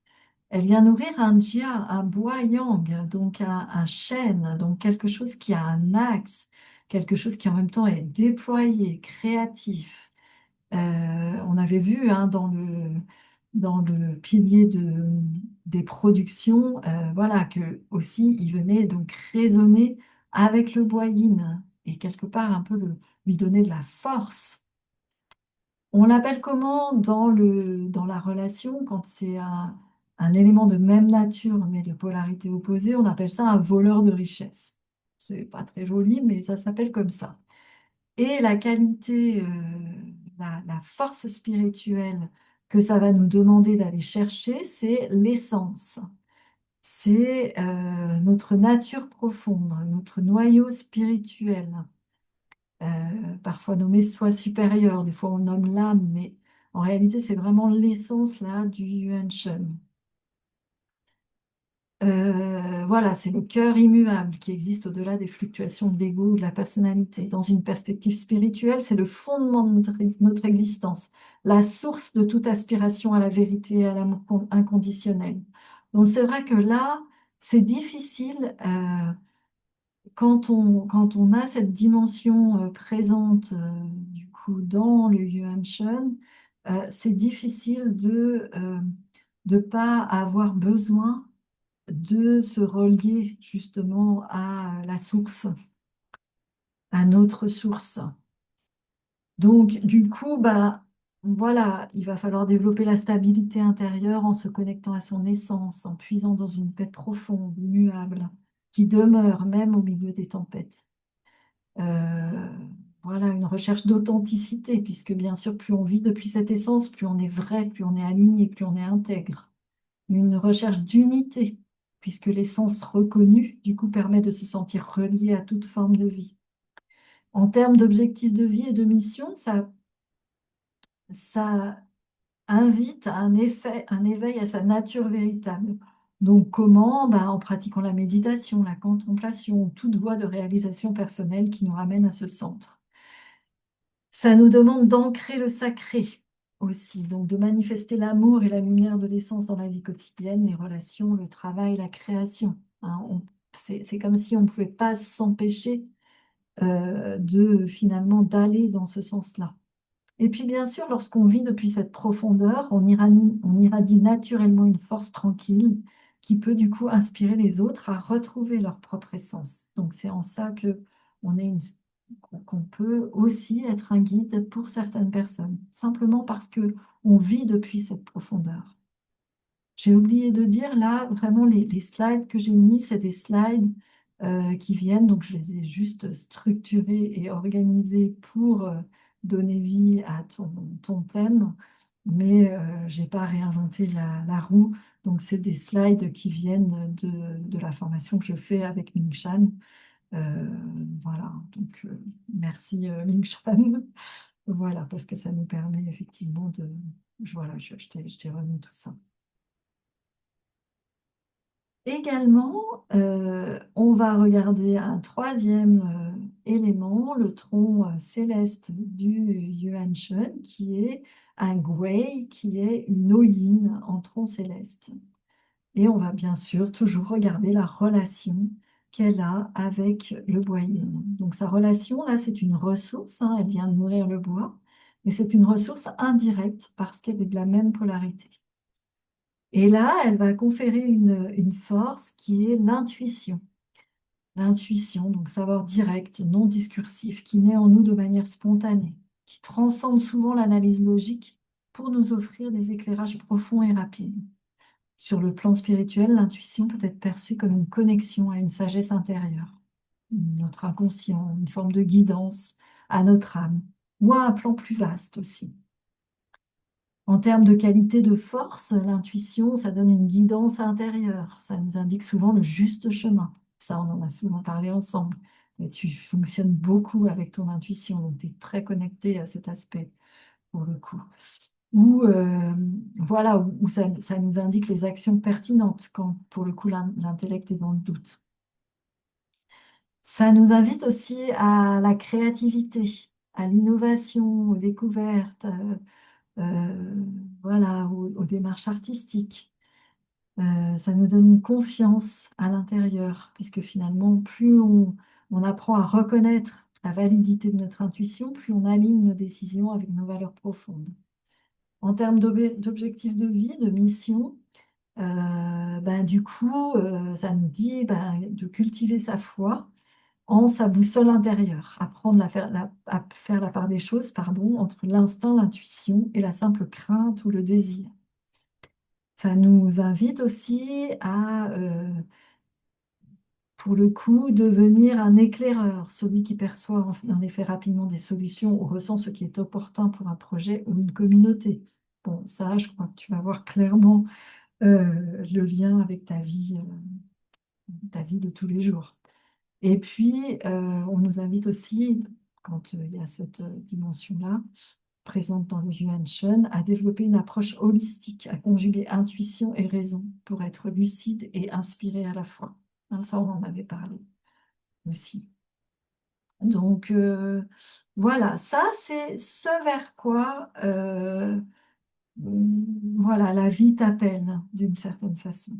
Elle vient nourrir un jia, un bois-yang, donc un chêne, donc quelque chose qui a un axe, quelque chose qui en même temps est déployé, créatif. On avait vu, hein, dans le pilier des productions, voilà, que aussi il venait donc résonner avec le bois yin et quelque part un peu lui donner de la force. On l'appelle comment dans la relation, quand c'est un élément de même nature mais de polarité opposée, on appelle ça un voleur de richesse. C'est pas très joli, mais ça s'appelle comme ça. Et la qualité, la force spirituelle que ça va nous demander d'aller chercher, c'est l'essence. C'est notre nature profonde, notre noyau spirituel, parfois nommé soi supérieur, des fois on le nomme l'âme, mais en réalité c'est vraiment l'essence là du Yuan Shen. Voilà, c'est le cœur immuable qui existe au-delà des fluctuations de l'ego ou de la personnalité. Dans une perspective spirituelle, c'est le fondement de notre existence, la source de toute aspiration à la vérité et à l'amour inconditionnel. Donc c'est vrai que là, c'est difficile quand on a cette dimension présente du coup dans le Yuan Shen, c'est difficile de pas avoir besoin de se relier justement à la source, à notre source. Donc, du coup, bah, voilà, il va falloir développer la stabilité intérieure en se connectant à son essence, en puisant dans une paix profonde, immuable, qui demeure même au milieu des tempêtes. Euh, voilà, une recherche d'authenticité, puisque bien sûr, plus on vit depuis cette essence, plus on est vrai, plus on est aligné, plus on est intègre. Une recherche d'unité, puisque l'essence reconnue, du coup, permet de se sentir relié à toute forme de vie. En termes d'objectifs de vie et de mission, ça invite à un éveil à sa nature véritable. Donc, comment? Ben, en pratiquant la méditation, la contemplation, toute voie de réalisation personnelle qui nous ramène à ce centre. Ça nous demande d'ancrer le sacré aussi, donc de manifester l'amour et la lumière de l'essence dans la vie quotidienne, les relations, le travail, la création. Hein. C'est comme si on ne pouvait pas s'empêcher de finalement d'aller dans ce sens-là. Et puis bien sûr, lorsqu'on vit depuis cette profondeur, on irradie naturellement une force tranquille qui peut du coup inspirer les autres à retrouver leur propre essence. Donc c'est en ça que on est qu'on peut aussi être un guide pour certaines personnes, simplement parce que on vit depuis cette profondeur. J'ai oublié de dire là, vraiment, les slides que j'ai mis, c'est des slides qui viennent, donc je les ai juste structurés et organisés pour donner vie à ton thème, mais je n'ai pas réinventé la roue. Donc, c'est des slides qui viennent de la formation que je fais avec Ming Shan. Euh, voilà, donc merci Ming Shan. Voilà, parce que ça nous permet effectivement de... Voilà, je t'ai remis tout ça. Également, on va regarder un troisième élément, le tronc céleste du Yuan Shen, qui est un Gui, qui est une Oyin en tronc céleste. Et on va bien sûr toujours regarder la relation qu'elle a avec le bois yin. Donc sa relation, là, c'est une ressource, hein, elle vient de nourrir le bois, mais c'est une ressource indirecte parce qu'elle est de la même polarité. Et là, elle va conférer une force qui est l'intuition. L'intuition, donc savoir direct, non discursif, qui naît en nous de manière spontanée, qui transcende souvent l'analyse logique pour nous offrir des éclairages profonds et rapides. Sur le plan spirituel, l'intuition peut être perçue comme une connexion à une sagesse intérieure, notre inconscient, une forme de guidance à notre âme, ou à un plan plus vaste aussi. En termes de qualité de force, l'intuition, ça donne une guidance intérieure. Ça nous indique souvent le juste chemin. Ça, on en a souvent parlé ensemble. Mais tu fonctionnes beaucoup avec ton intuition, donc tu es très connecté à cet aspect pour le coup. Ou voilà, où ça nous indique les actions pertinentes quand pour le coup l'intellect est dans le doute. Ça nous invite aussi à la créativité, à l'innovation, aux découvertes. Voilà, aux démarches artistiques. Ça nous donne une confiance à l'intérieur, puisque finalement, plus on apprend à reconnaître la validité de notre intuition, plus on aligne nos décisions avec nos valeurs profondes. En termes d'objectifs de vie, de mission, ben, du coup, ça nous dit ben, de cultiver sa foi en sa boussole intérieure, apprendre à faire la part des choses, pardon, entre l'instinct, l'intuition et la simple crainte ou le désir. Ça nous invite aussi à, pour le coup, devenir un éclaireur, celui qui perçoit en effet rapidement des solutions ou ressent ce qui est opportun pour un projet ou une communauté. Bon, ça, je crois que tu vas voir clairement le lien avec ta vie de tous les jours. Et puis, on nous invite aussi, quand il y a cette dimension-là, présente dans le Yuan Shen, à développer une approche holistique, à conjuguer intuition et raison pour être lucide et inspiré à la fois. Hein, ça, on en avait parlé aussi. Donc, voilà, ça, c'est ce vers quoi voilà, la vie t'appelle d'une certaine façon.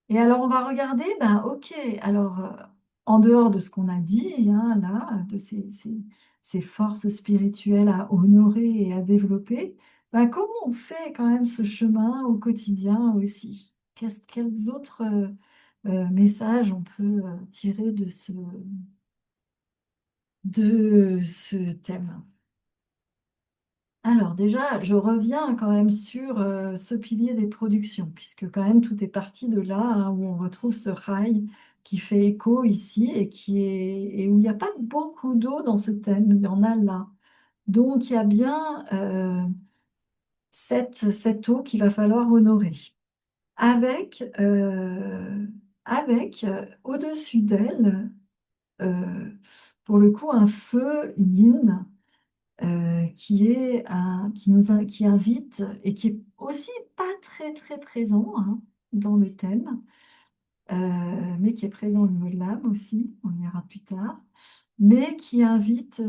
Et alors, on va regarder, ben, ok, alors, en dehors de ce qu'on a dit, hein, là, de ces forces spirituelles à honorer et à développer, ben, comment on fait quand même ce chemin au quotidien aussi? Quels autres messages on peut tirer de ce thème? Alors déjà, je reviens quand même sur ce pilier des productions, puisque quand même tout est parti de là, hein, où on retrouve ce rail qui fait écho ici et où il n'y a pas beaucoup d'eau dans ce thème, il y en a là. Donc il y a bien cette eau qu'il va falloir honorer. Avec, au-dessus d'elle, euh, pour le coup, un feu yin qui invite et qui est aussi pas très très présent hein, dans le thème, mais qui est présent au niveau de l'âme aussi, on le verra plus tard, mais qui invite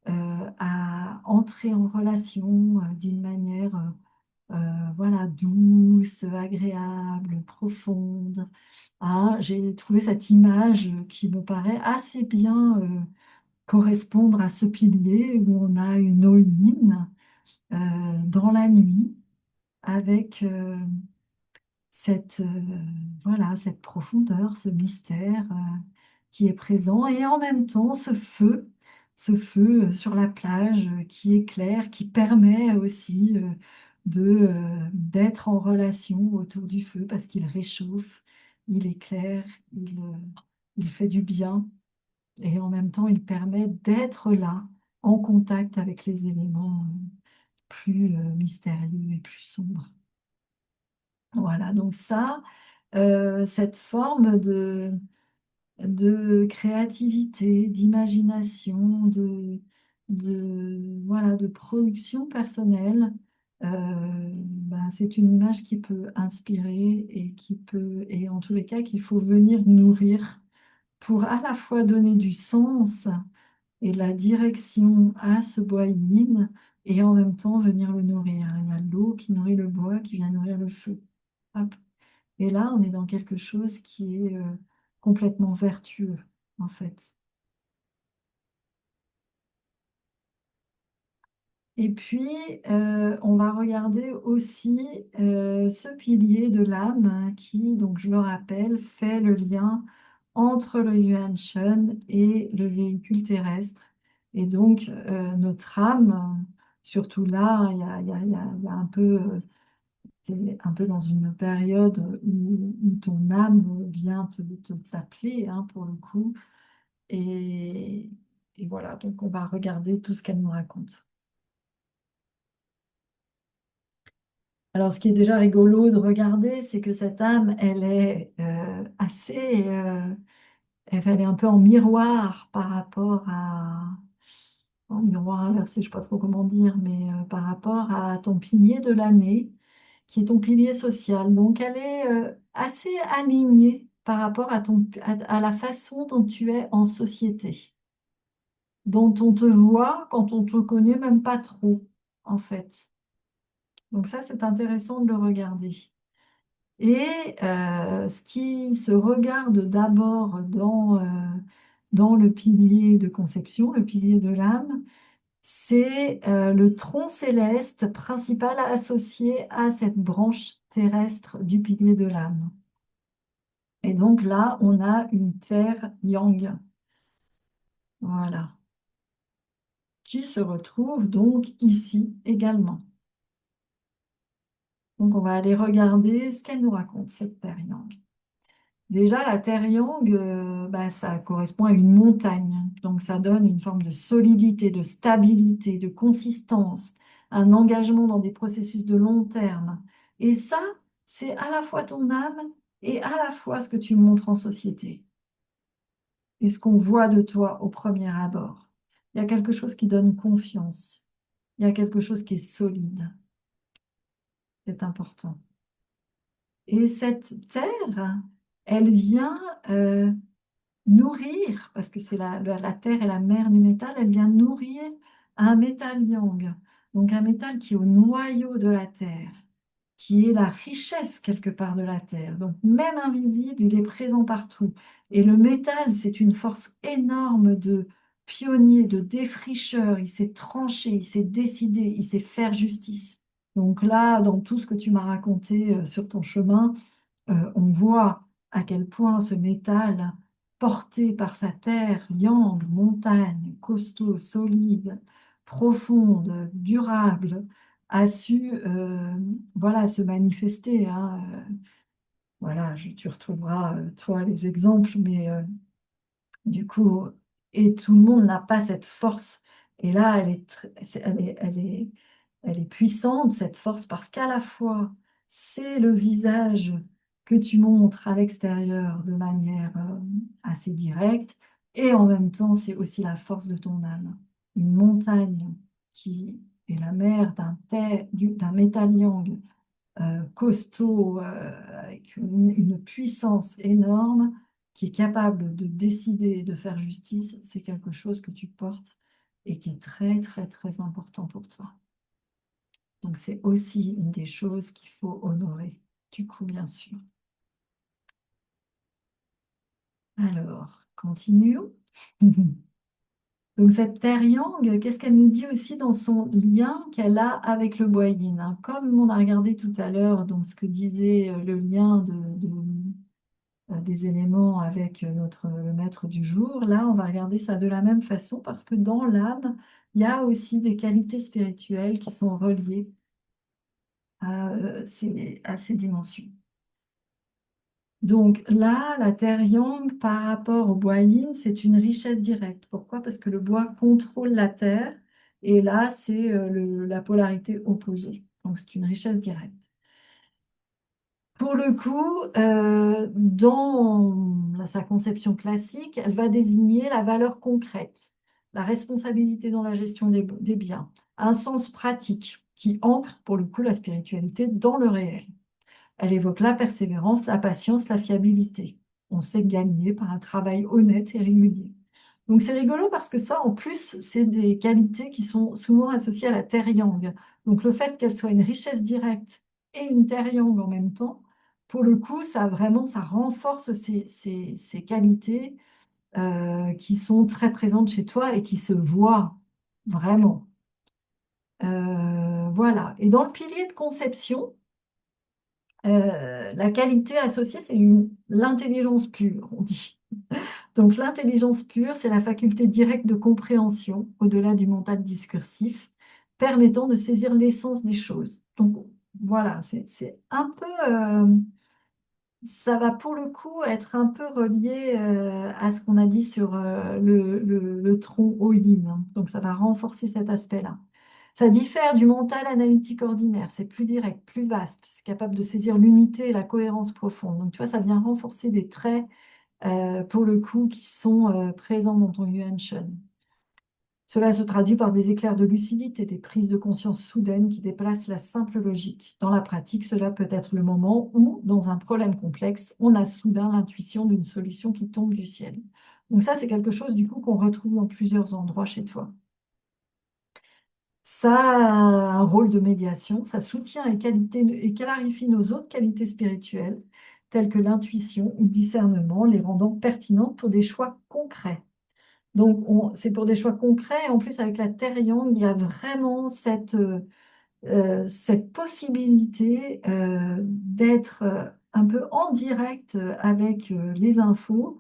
à entrer en relation d'une manière voilà, douce, agréable, profonde. Ah, j'ai trouvé cette image qui me paraît assez bien correspondre à ce pilier où on a une Oïne dans la nuit avec cette, voilà, cette profondeur, ce mystère. qui est présent, et en même temps ce feu sur la plage qui éclaire, qui permet aussi d'être en relation autour du feu parce qu'il réchauffe, il éclaire, il fait du bien, et en même temps il permet d'être là, en contact avec les éléments plus mystérieux et plus sombres. Voilà, donc ça, cette forme de créativité, d'imagination, voilà, de production personnelle, ben, c'est une image qui peut inspirer et et en tous les cas, qu'il faut venir nourrir pour à la fois donner du sens et de la direction à ce bois yin et en même temps venir le nourrir. Il y a l'eau qui nourrit le bois, qui vient nourrir le feu. Hop. Et là, on est dans quelque chose qui est complètement vertueux, en fait. Et puis, on va regarder aussi ce pilier de l'âme qui, donc je le rappelle, fait le lien entre le Yuan Shen et le véhicule terrestre. Et donc, notre âme, surtout là, il y a un peu, t'es un peu dans une période où ton âme vient t'appeler, hein, pour le coup. Et, et voilà, donc on va regarder tout ce qu'elle nous raconte. Alors, ce qui est déjà rigolo de regarder, c'est que cette âme, elle est assez, elle est un peu en miroir par rapport en miroir inversé, je ne sais pas trop comment dire, mais par rapport à ton pilier de l'année, qui est ton pilier social. Donc, elle est assez alignée par rapport à la façon dont tu es en société, dont on te voit quand on te connaît même pas trop, en fait. Donc ça, c'est intéressant de le regarder. Et ce qui se regarde d'abord dans le pilier de conception, le pilier de l'âme, c'est le tronc céleste principal associé à cette branche terrestre du pilier de l'âme. Et donc là, on a une terre yang, voilà, qui se retrouve donc ici également. Donc on va aller regarder ce qu'elle nous raconte, cette terre yang. Déjà, la terre yang, bah, ça correspond à une montagne. Donc, ça donne une forme de solidité, de stabilité, de consistance, un engagement dans des processus de long terme. Et ça, c'est à la fois ton âme et à la fois ce que tu montres en société et ce qu'on voit de toi au premier abord. Il y a quelque chose qui donne confiance. Il y a quelque chose qui est solide. C'est important. Et cette terre, elle vient nourrir, parce que c'est la terre et la mère du métal, elle vient nourrir un métal yang, donc un métal qui est au noyau de la terre, qui est la richesse quelque part de la terre. Donc même invisible, il est présent partout. Et le métal, c'est une force énorme de pionnier, de défricheur. Il sait trancher, il sait décider, il sait faire justice. Donc là, dans tout ce que tu m'as raconté sur ton chemin, on voit à quel point ce métal, porté par sa terre, yang, montagne, costaud, solide, profonde, durable, a su voilà, se manifester, hein. Voilà, tu retrouveras, toi, les exemples, mais du coup, et tout le monde n'a pas cette force. Et là, elle est puissante, cette force, parce qu'à la fois, c'est le visage que tu montres à l'extérieur de manière assez directe, et en même temps, c'est aussi la force de ton âme. Une montagne qui est la mère d'un métal yang costaud, avec une puissance énorme, qui est capable de décider et de faire justice, c'est quelque chose que tu portes et qui est très, très, très important pour toi. Donc, c'est aussi une des choses qu'il faut honorer, du coup, bien sûr. Alors, continuons. Donc, cette terre yang, qu'est-ce qu'elle nous dit aussi dans son lien qu'elle a avec le bois yin, hein? Comme on a regardé tout à l'heure, donc ce que disait le lien des éléments avec le maître du jour. Là, on va regarder ça de la même façon parce que dans l'âme, il y a aussi des qualités spirituelles qui sont reliées à ces dimensions. Donc là, la terre yang par rapport au bois yin, c'est une richesse directe. Pourquoi? Parce que le bois contrôle la terre et là, c'est la polarité opposée. Donc c'est une richesse directe. Pour le coup, dans sa conception classique, elle va désigner la valeur concrète, la responsabilité dans la gestion des biens, un sens pratique qui ancre pour le coup la spiritualité dans le réel. Elle évoque la persévérance, la patience, la fiabilité. On sait gagner par un travail honnête et régulier. Donc c'est rigolo parce que ça, en plus, c'est des qualités qui sont souvent associées à la terre yang. Donc le fait qu'elle soit une richesse directe et une terre yang en même temps, pour le coup, ça vraiment, ça renforce ces qualités qui sont très présentes chez toi et qui se voient vraiment. Voilà. Et dans le pilier de conception, la qualité associée, c'est l'intelligence pure, on dit. Donc l'intelligence pure, c'est la faculté directe de compréhension, au-delà du mental discursif, permettant de saisir l'essence des choses. Donc voilà, c'est un peu, ça va pour le coup être un peu relié à ce qu'on a dit sur le tronc au yin, hein. Donc ça va renforcer cet aspect-là. Ça diffère du mental analytique ordinaire, c'est plus direct, plus vaste, c'est capable de saisir l'unité et la cohérence profonde. Donc tu vois, ça vient renforcer des traits, pour le coup, qui sont présents dans ton Yuan Shen. Cela se traduit par des éclairs de lucidité, des prises de conscience soudaines qui déplacent la simple logique. Dans la pratique, cela peut être le moment où, dans un problème complexe, on a soudain l'intuition d'une solution qui tombe du ciel. Donc ça, c'est quelque chose du coup qu'on retrouve dans plusieurs endroits chez toi. Ça a un rôle de médiation, ça soutient et clarifie nos autres qualités spirituelles, telles que l'intuition ou le discernement, les rendant pertinentes pour des choix concrets. Donc, c'est pour des choix concrets. En plus, avec la Terre Yang, il y a vraiment cette possibilité d'être un peu en direct avec les infos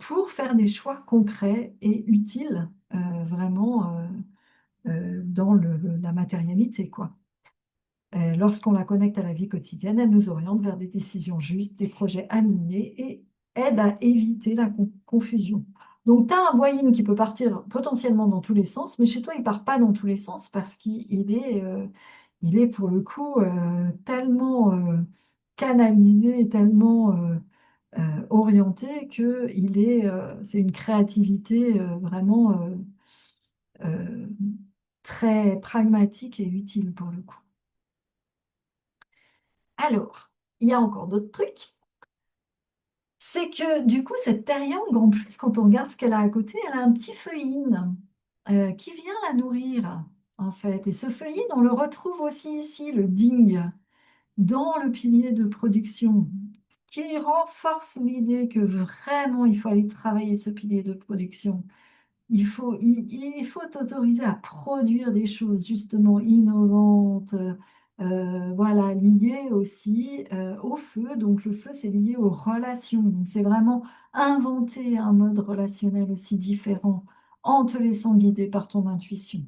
pour faire des choix concrets et utiles vraiment dans la matérialité, quoi. Lorsqu'on la connecte à la vie quotidienne, elle nous oriente vers des décisions justes, des projets alignés et aide à éviter la confusion. Donc, tu as un voyine qui peut partir potentiellement dans tous les sens, mais chez toi, il ne part pas dans tous les sens parce il est pour le coup tellement canalisé, tellement orienté que c'est une créativité vraiment euh, très pragmatique et utile pour le coup. Alors, il y a encore d'autres trucs. C'est que du coup, cette Yang, en plus, quand on regarde ce qu'elle a à côté, elle a un petit feuilline qui vient la nourrir, en fait. Et ce feuilline, on le retrouve aussi ici, le ding, dans le pilier de production, qui renforce l'idée que vraiment, il faut aller travailler ce pilier de production. Il faut t'autoriser à produire des choses justement innovantes, voilà, liées aussi au feu. Donc le feu, c'est lié aux relations. Donc c'est vraiment inventer un mode relationnel aussi différent en te laissant guider par ton intuition.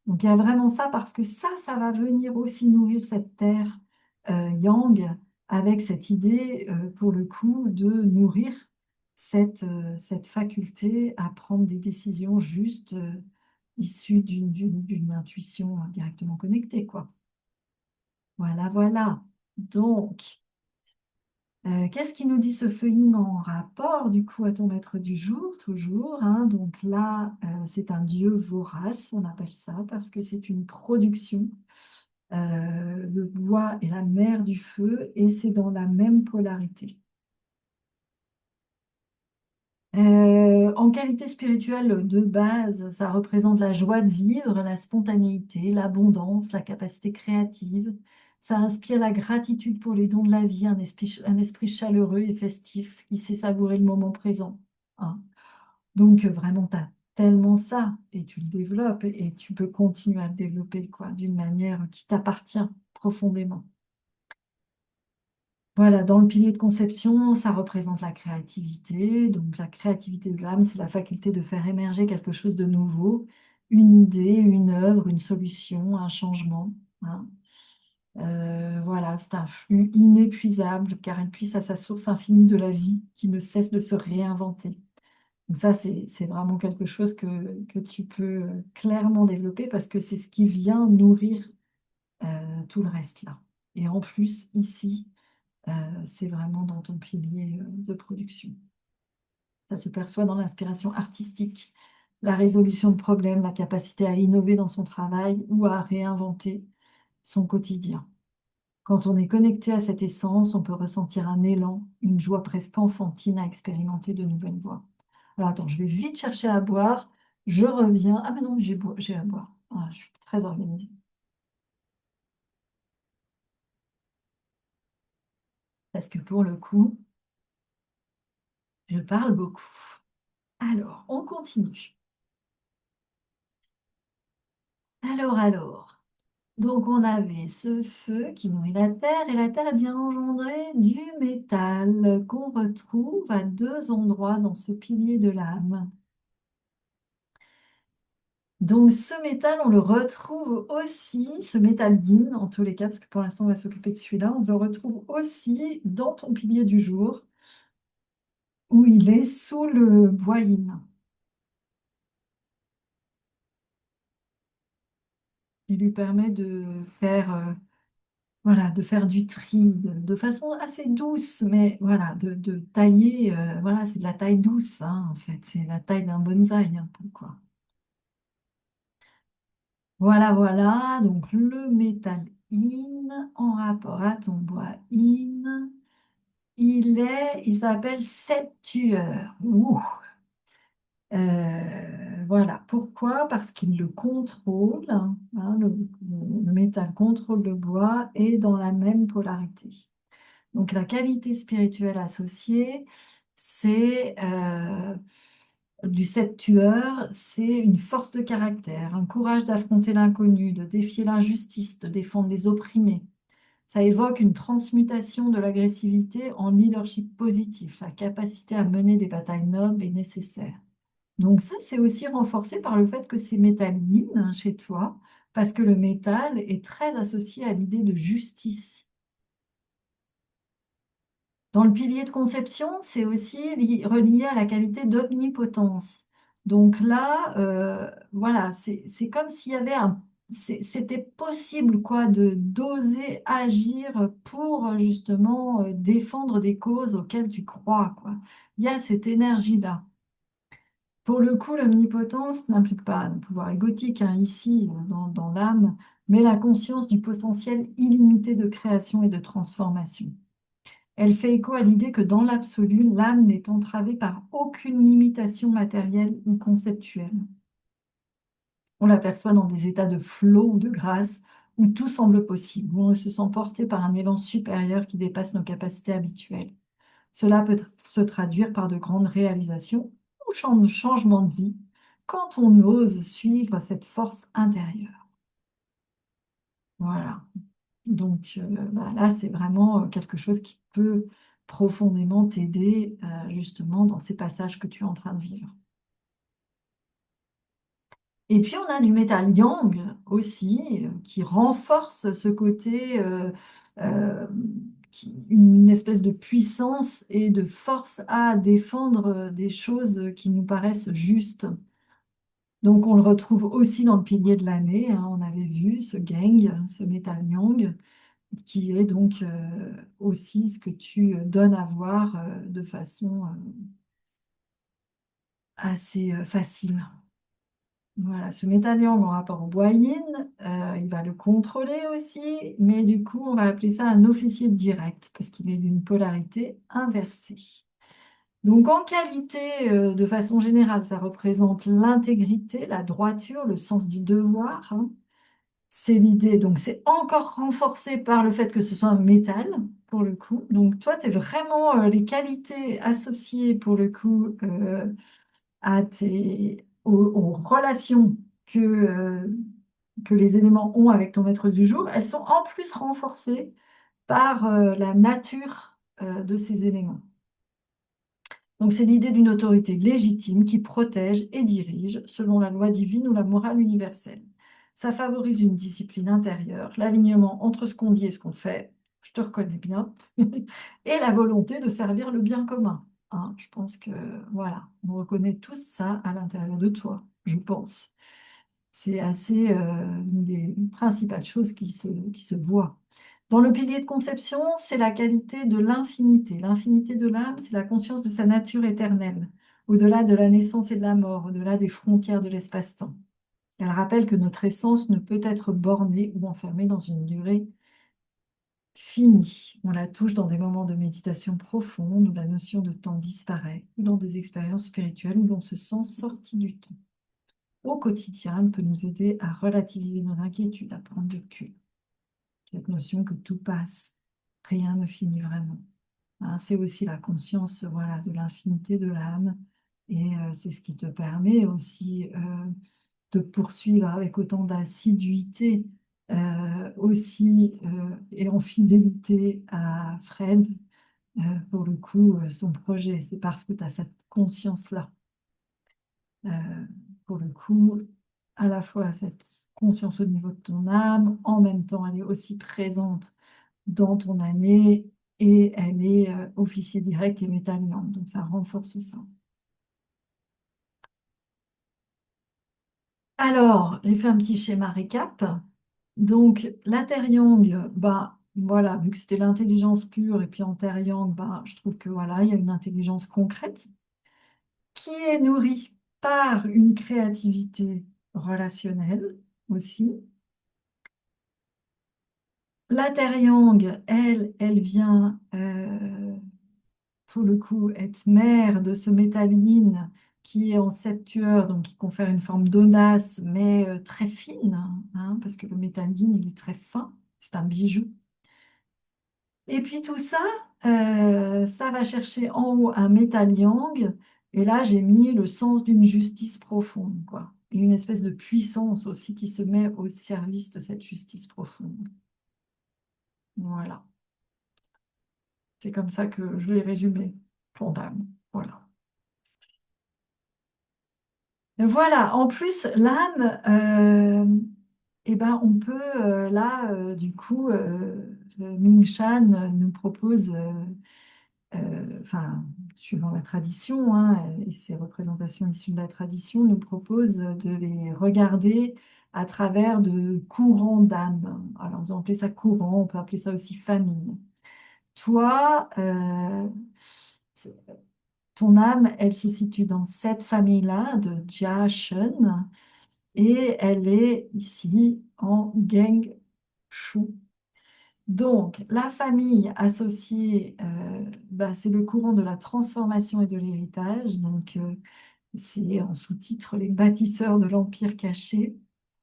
Donc il y a vraiment ça parce que ça va venir aussi nourrir cette terre yang avec cette idée, pour le coup, de nourrir cette faculté à prendre des décisions justes issues d'une intuition directement connectée, quoi. Voilà, voilà. Donc, qu'est-ce qui nous dit ce feuilline en rapport, du coup, à ton maître du jour, toujours, hein. Donc là, c'est un dieu vorace, on appelle ça, parce que c'est une production. Le bois est la mère du feu et c'est dans la même polarité. En qualité spirituelle de base, ça représente la joie de vivre, la spontanéité, l'abondance, la capacité créative. Ça inspire la gratitude pour les dons de la vie, un esprit chaleureux et festif qui sait savourer le moment présent, hein. Donc vraiment, tu as tellement ça et tu le développes et tu peux continuer à le développer quoi, d'une manière qui t'appartient profondément. Voilà, dans le pilier de conception, ça représente la créativité. Donc la créativité de l'âme, c'est la faculté de faire émerger quelque chose de nouveau, une idée, une œuvre, une solution, un changement, hein. Voilà, c'est un flux inépuisable car il puise à sa source infinie de la vie qui ne cesse de se réinventer. Donc ça, c'est vraiment quelque chose que tu peux clairement développer parce que c'est ce qui vient nourrir tout le reste là. Et en plus, ici, c'est vraiment dans ton pilier de production. Ça se perçoit dans l'inspiration artistique, la résolution de problèmes, la capacité à innover dans son travail ou à réinventer son quotidien. Quand on est connecté à cette essence, on peut ressentir un élan, une joie presque enfantine à expérimenter de nouvelles voies. Alors attends, je vais vite chercher à boire. Je reviens. Ah mais non, j'ai à boire. Ah, je suis très organisée. Parce que pour le coup, je parle beaucoup. Alors, on continue. Alors. Donc on avait ce feu qui nourrit la terre et la terre elle vient engendrer du métal qu'on retrouve à deux endroits dans ce pilier de l'âme. Donc ce métal, on le retrouve aussi, ce métal yin en tous les cas, parce que pour l'instant on va s'occuper de celui-là, on le retrouve aussi dans ton pilier du jour, où il est sous le bois yin. Il lui permet de faire, voilà, de faire du tri de façon assez douce, mais voilà, de tailler, voilà, c'est de la taille douce, hein, en fait, c'est la taille d'un bonsaï, un peu, quoi. Voilà, donc le métal in en rapport à ton bois in. Il s'appelle Septueur. Ouh. Voilà. Pourquoi? Parce qu'il le contrôle, hein, le métal contrôle le bois et dans la même polarité. Donc la qualité spirituelle associée, c'est du septueur, c'est une force de caractère, un courage d'affronter l'inconnu, de défier l'injustice, de défendre les opprimés. Ça évoque une transmutation de l'agressivité en leadership positif, la capacité à mener des batailles nobles et nécessaires. Donc ça, c'est aussi renforcé par le fait que c'est métalline hein, chez toi, parce que le métal est très associé à l'idée de justice. Dans le pilier de conception, c'est aussi relié à la qualité d'omnipotence. Donc là, voilà, c'est comme s'il y avait c'était possible quoi de d'oser agir pour justement défendre des causes auxquelles tu crois, quoi. Il y a cette énergie-là. Pour le coup, l'omnipotence n'implique pas un pouvoir égotique hein, ici, dans l'âme, mais la conscience du potentiel illimité de création et de transformation. Elle fait écho à l'idée que dans l'absolu, l'âme n'est entravée par aucune limitation matérielle ou conceptuelle. On l'aperçoit dans des états de flow ou de grâce où tout semble possible, où on se sent porté par un élan supérieur qui dépasse nos capacités habituelles. Cela peut se traduire par de grandes réalisations ou changements de vie quand on ose suivre cette force intérieure. Voilà. Donc bah, là, c'est vraiment quelque chose qui peut profondément t'aider justement dans ces passages que tu es en train de vivre. Et puis on a du métal yang aussi, qui renforce ce côté, euh, une espèce de puissance et de force à défendre des choses qui nous paraissent justes. Donc on le retrouve aussi dans le pilier de l'année, hein, on avait vu ce gang, ce métal yang qui est donc aussi ce que tu donnes à voir de façon assez facile. Voilà, ce médaillon en rapport au boyine, il va le contrôler aussi, mais du coup, on va appeler ça un officier direct parce qu'il est d'une polarité inversée. Donc, en qualité, de façon générale, ça représente l'intégrité, la droiture, le sens du devoir, hein. C'est l'idée. Donc, c'est encore renforcé par le fait que ce soit un métal, pour le coup. Donc, toi, tu es vraiment les qualités associées, pour le coup, aux relations que les éléments ont avec ton maître du jour. Elles sont en plus renforcées par la nature de ces éléments. Donc c'est l'idée d'une autorité légitime qui protège et dirige selon la loi divine ou la morale universelle. Ça favorise une discipline intérieure, l'alignement entre ce qu'on dit et ce qu'on fait, je te reconnais bien, et la volonté de servir le bien commun. Hein, je pense que voilà, on reconnaît tous ça à l'intérieur de toi, je pense. C'est assez une des principales choses qui se voient. Dans le pilier de conception, c'est la qualité de l'infinité. L'infinité de l'âme, c'est la conscience de sa nature éternelle, au-delà de la naissance et de la mort, au-delà des frontières de l'espace-temps. Elle rappelle que notre essence ne peut être bornée ou enfermée dans une durée finie. On la touche dans des moments de méditation profonde où la notion de temps disparaît, ou dans des expériences spirituelles où l'on se sent sorti du temps. Au quotidien, elle peut nous aider à relativiser nos inquiétudes, à prendre du recul. Cette notion que tout passe, rien ne finit vraiment. Hein, c'est aussi la conscience, voilà, de l'infinité de l'âme, et c'est ce qui te permet aussi de poursuivre avec autant d'assiduité aussi et en fidélité à Fred, pour le coup, son projet. C'est parce que tu as cette conscience-là. Euh, pour le coup, à la fois cette conscience au niveau de ton âme, en même temps, elle est aussi présente dans ton année et elle est officier direct et métalliante. Donc, ça renforce ça. Alors, j'ai fait un petit schéma récap. Donc, la Terre Yang, bah, voilà, vu que c'était l'intelligence pure, et puis en Terre Yang, bah, je trouve que voilà, il y a une intelligence concrète qui est nourrie par une créativité relationnelle aussi. La Terre Yang, elle vient pour le coup être mère de ce métalline qui est en septueur, donc qui confère une forme d'audace, mais très fine, hein, parce que le métalline, il est très fin, c'est un bijou. Et puis tout ça, ça va chercher en haut un métal yang, et là j'ai mis le sens d'une justice profonde, quoi, et une espèce de puissance aussi qui se met au service de cette justice profonde. Voilà. C'est comme ça que je l'ai résumé, ton âme. Voilà. Voilà. En plus, l'âme, eh ben, on peut, là, du coup, Ming Shan nous propose, enfin, suivant la tradition, hein, et ces représentations issues de la tradition, nous propose de les regarder à travers de courants d'âme. Alors, on peut appeler ça courant, on peut appeler ça aussi famille. Toi, ton âme, elle se situe dans cette famille-là de Jia Shen et elle est ici en Geng Shu. Donc, la famille associée, bah, c'est le courant de la transformation et de l'héritage. Donc, c'est en sous-titre les bâtisseurs de l'empire caché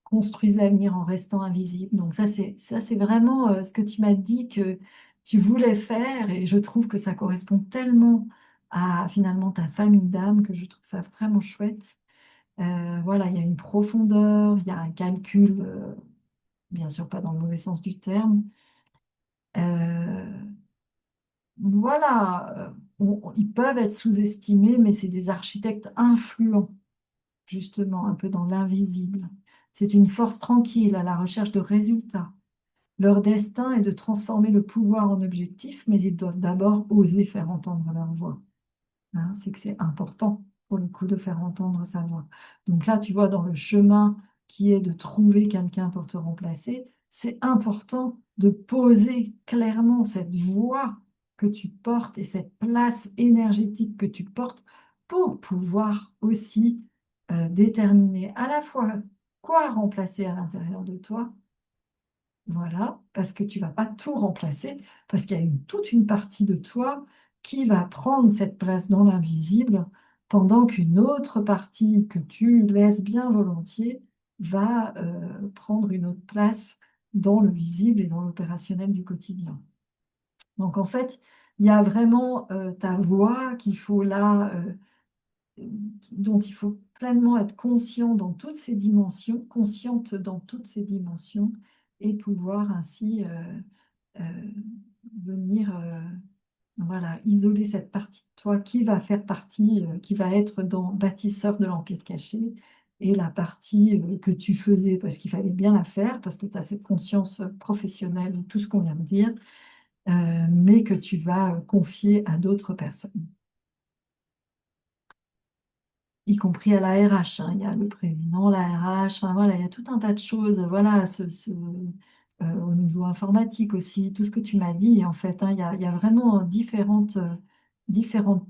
construisent l'avenir en restant invisibles. Donc ça, c'est vraiment ce que tu m'as dit que tu voulais faire et je trouve que ça correspond tellement à finalement ta famille d'âme que je trouve ça vraiment chouette. Voilà, il y a une profondeur, il y a un calcul, bien sûr pas dans le mauvais sens du terme. Euh, voilà, ils peuvent être sous-estimés, mais c'est des architectes influents justement, un peu dans l'invisible. C'est une force tranquille à la recherche de résultats. Leur destin est de transformer le pouvoir en objectif, mais ils doivent d'abord oser faire entendre leur voix. Hein, c'est que c'est important pour le coup de faire entendre sa voix. Donc là, tu vois, dans le chemin qui est de trouver quelqu'un pour te remplacer, c'est important de poser clairement cette voix que tu portes et cette place énergétique que tu portes pour pouvoir aussi déterminer à la fois quoi remplacer à l'intérieur de toi. Voilà, parce que tu vas pas tout remplacer, parce qu'il y a toute une partie de toi qui va prendre cette place dans l'invisible, pendant qu'une autre partie que tu laisses bien volontiers va prendre une autre place dans le visible et dans l'opérationnel du quotidien. Donc en fait, il y a vraiment ta voix qu'il faut là, dont il faut pleinement être conscient dans toutes ces dimensions, consciente dans toutes ces dimensions, et pouvoir ainsi venir voilà, isoler cette partie de toi qui va faire partie, qui va être dans bâtisseur de l'Empire caché, et la partie que tu faisais parce qu'il fallait bien la faire, parce que tu as cette conscience professionnelle de tout ce qu'on vient de dire, mais que tu vas confier à d'autres personnes, y compris à la RH, hein. Il y a le président, la RH, enfin voilà, il y a tout un tas de choses, voilà, au niveau informatique aussi, tout ce que tu m'as dit, en fait, hein, il y a vraiment différentes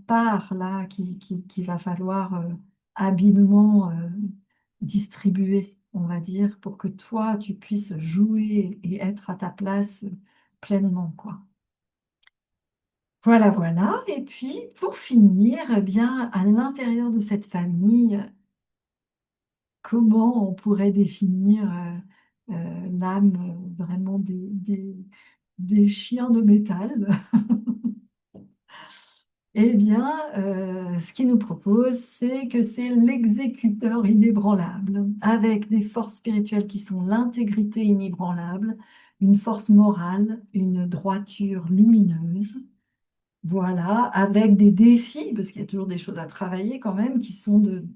parts là qu'il va falloir habilement distribuer, on va dire, pour que toi, tu puisses jouer et être à ta place pleinement, quoi. Voilà, voilà. Et puis, pour finir, eh bien, à l'intérieur de cette famille, comment on pourrait définir l'âme vraiment des chiens de métal? Eh bien, ce qu'il nous propose, c'est que c'est l'exécuteur inébranlable, avec des forces spirituelles qui sont l'intégrité inébranlable, une force morale, une droiture lumineuse. Voilà, avec des défis, parce qu'il y a toujours des choses à travailler quand même, qui sont de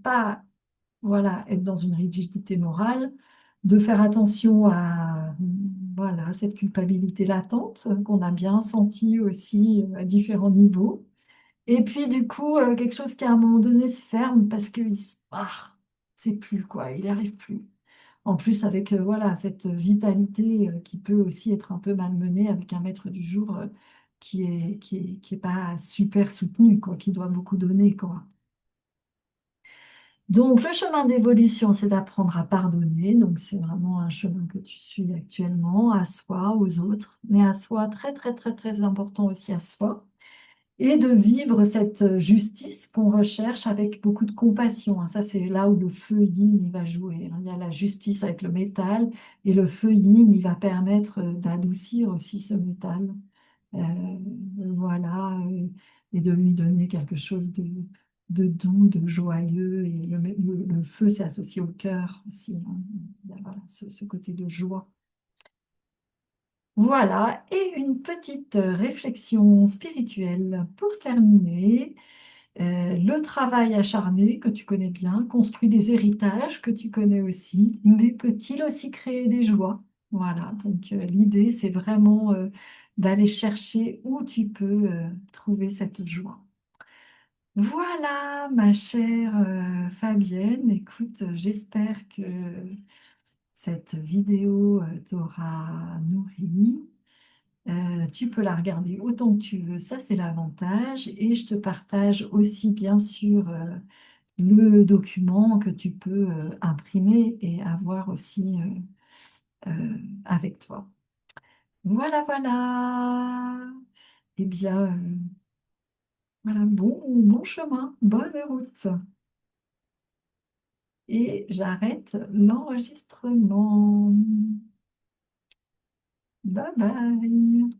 pas, voilà, être dans une rigidité morale, de faire attention à, voilà, cette culpabilité latente qu'on a bien sentie aussi à différents niveaux. Et puis du coup, quelque chose qui à un moment donné se ferme parce qu'il se c'est plus quoi, il n'y arrive plus. En plus, avec voilà, cette vitalité qui peut aussi être un peu malmenée avec un maître du jour qui est pas super soutenu, quoi, qui doit beaucoup donner, quoi. Donc, le chemin d'évolution, c'est d'apprendre à pardonner. Donc, c'est vraiment un chemin que tu suis actuellement, à soi, aux autres, mais à soi, très, très, très, très important aussi à soi. Et de vivre cette justice qu'on recherche avec beaucoup de compassion, hein. Ça, c'est là où le feu yin il va jouer, hein. Il y a la justice avec le métal, et le feu yin, il va permettre d'adoucir aussi ce métal. Voilà, et de lui donner quelque chose de doux, de joyeux. Et le feu, c'est associé au cœur aussi, hein. Il y a, voilà, ce côté de joie. Voilà, et une petite réflexion spirituelle pour terminer. Le travail acharné que tu connais bien construit des héritages que tu connais aussi, mais peut-il aussi créer des joies? Voilà, donc l'idée, c'est vraiment d'aller chercher où tu peux trouver cette joie. Voilà, ma chère Fabienne, écoute, j'espère que cette vidéo t'aura nourrie. Tu peux la regarder autant que tu veux, ça c'est l'avantage. Et je te partage aussi bien sûr le document que tu peux imprimer et avoir aussi avec toi. Voilà, voilà. Eh bien, voilà, bon chemin, bonne route. Et j'arrête l'enregistrement. Bye bye.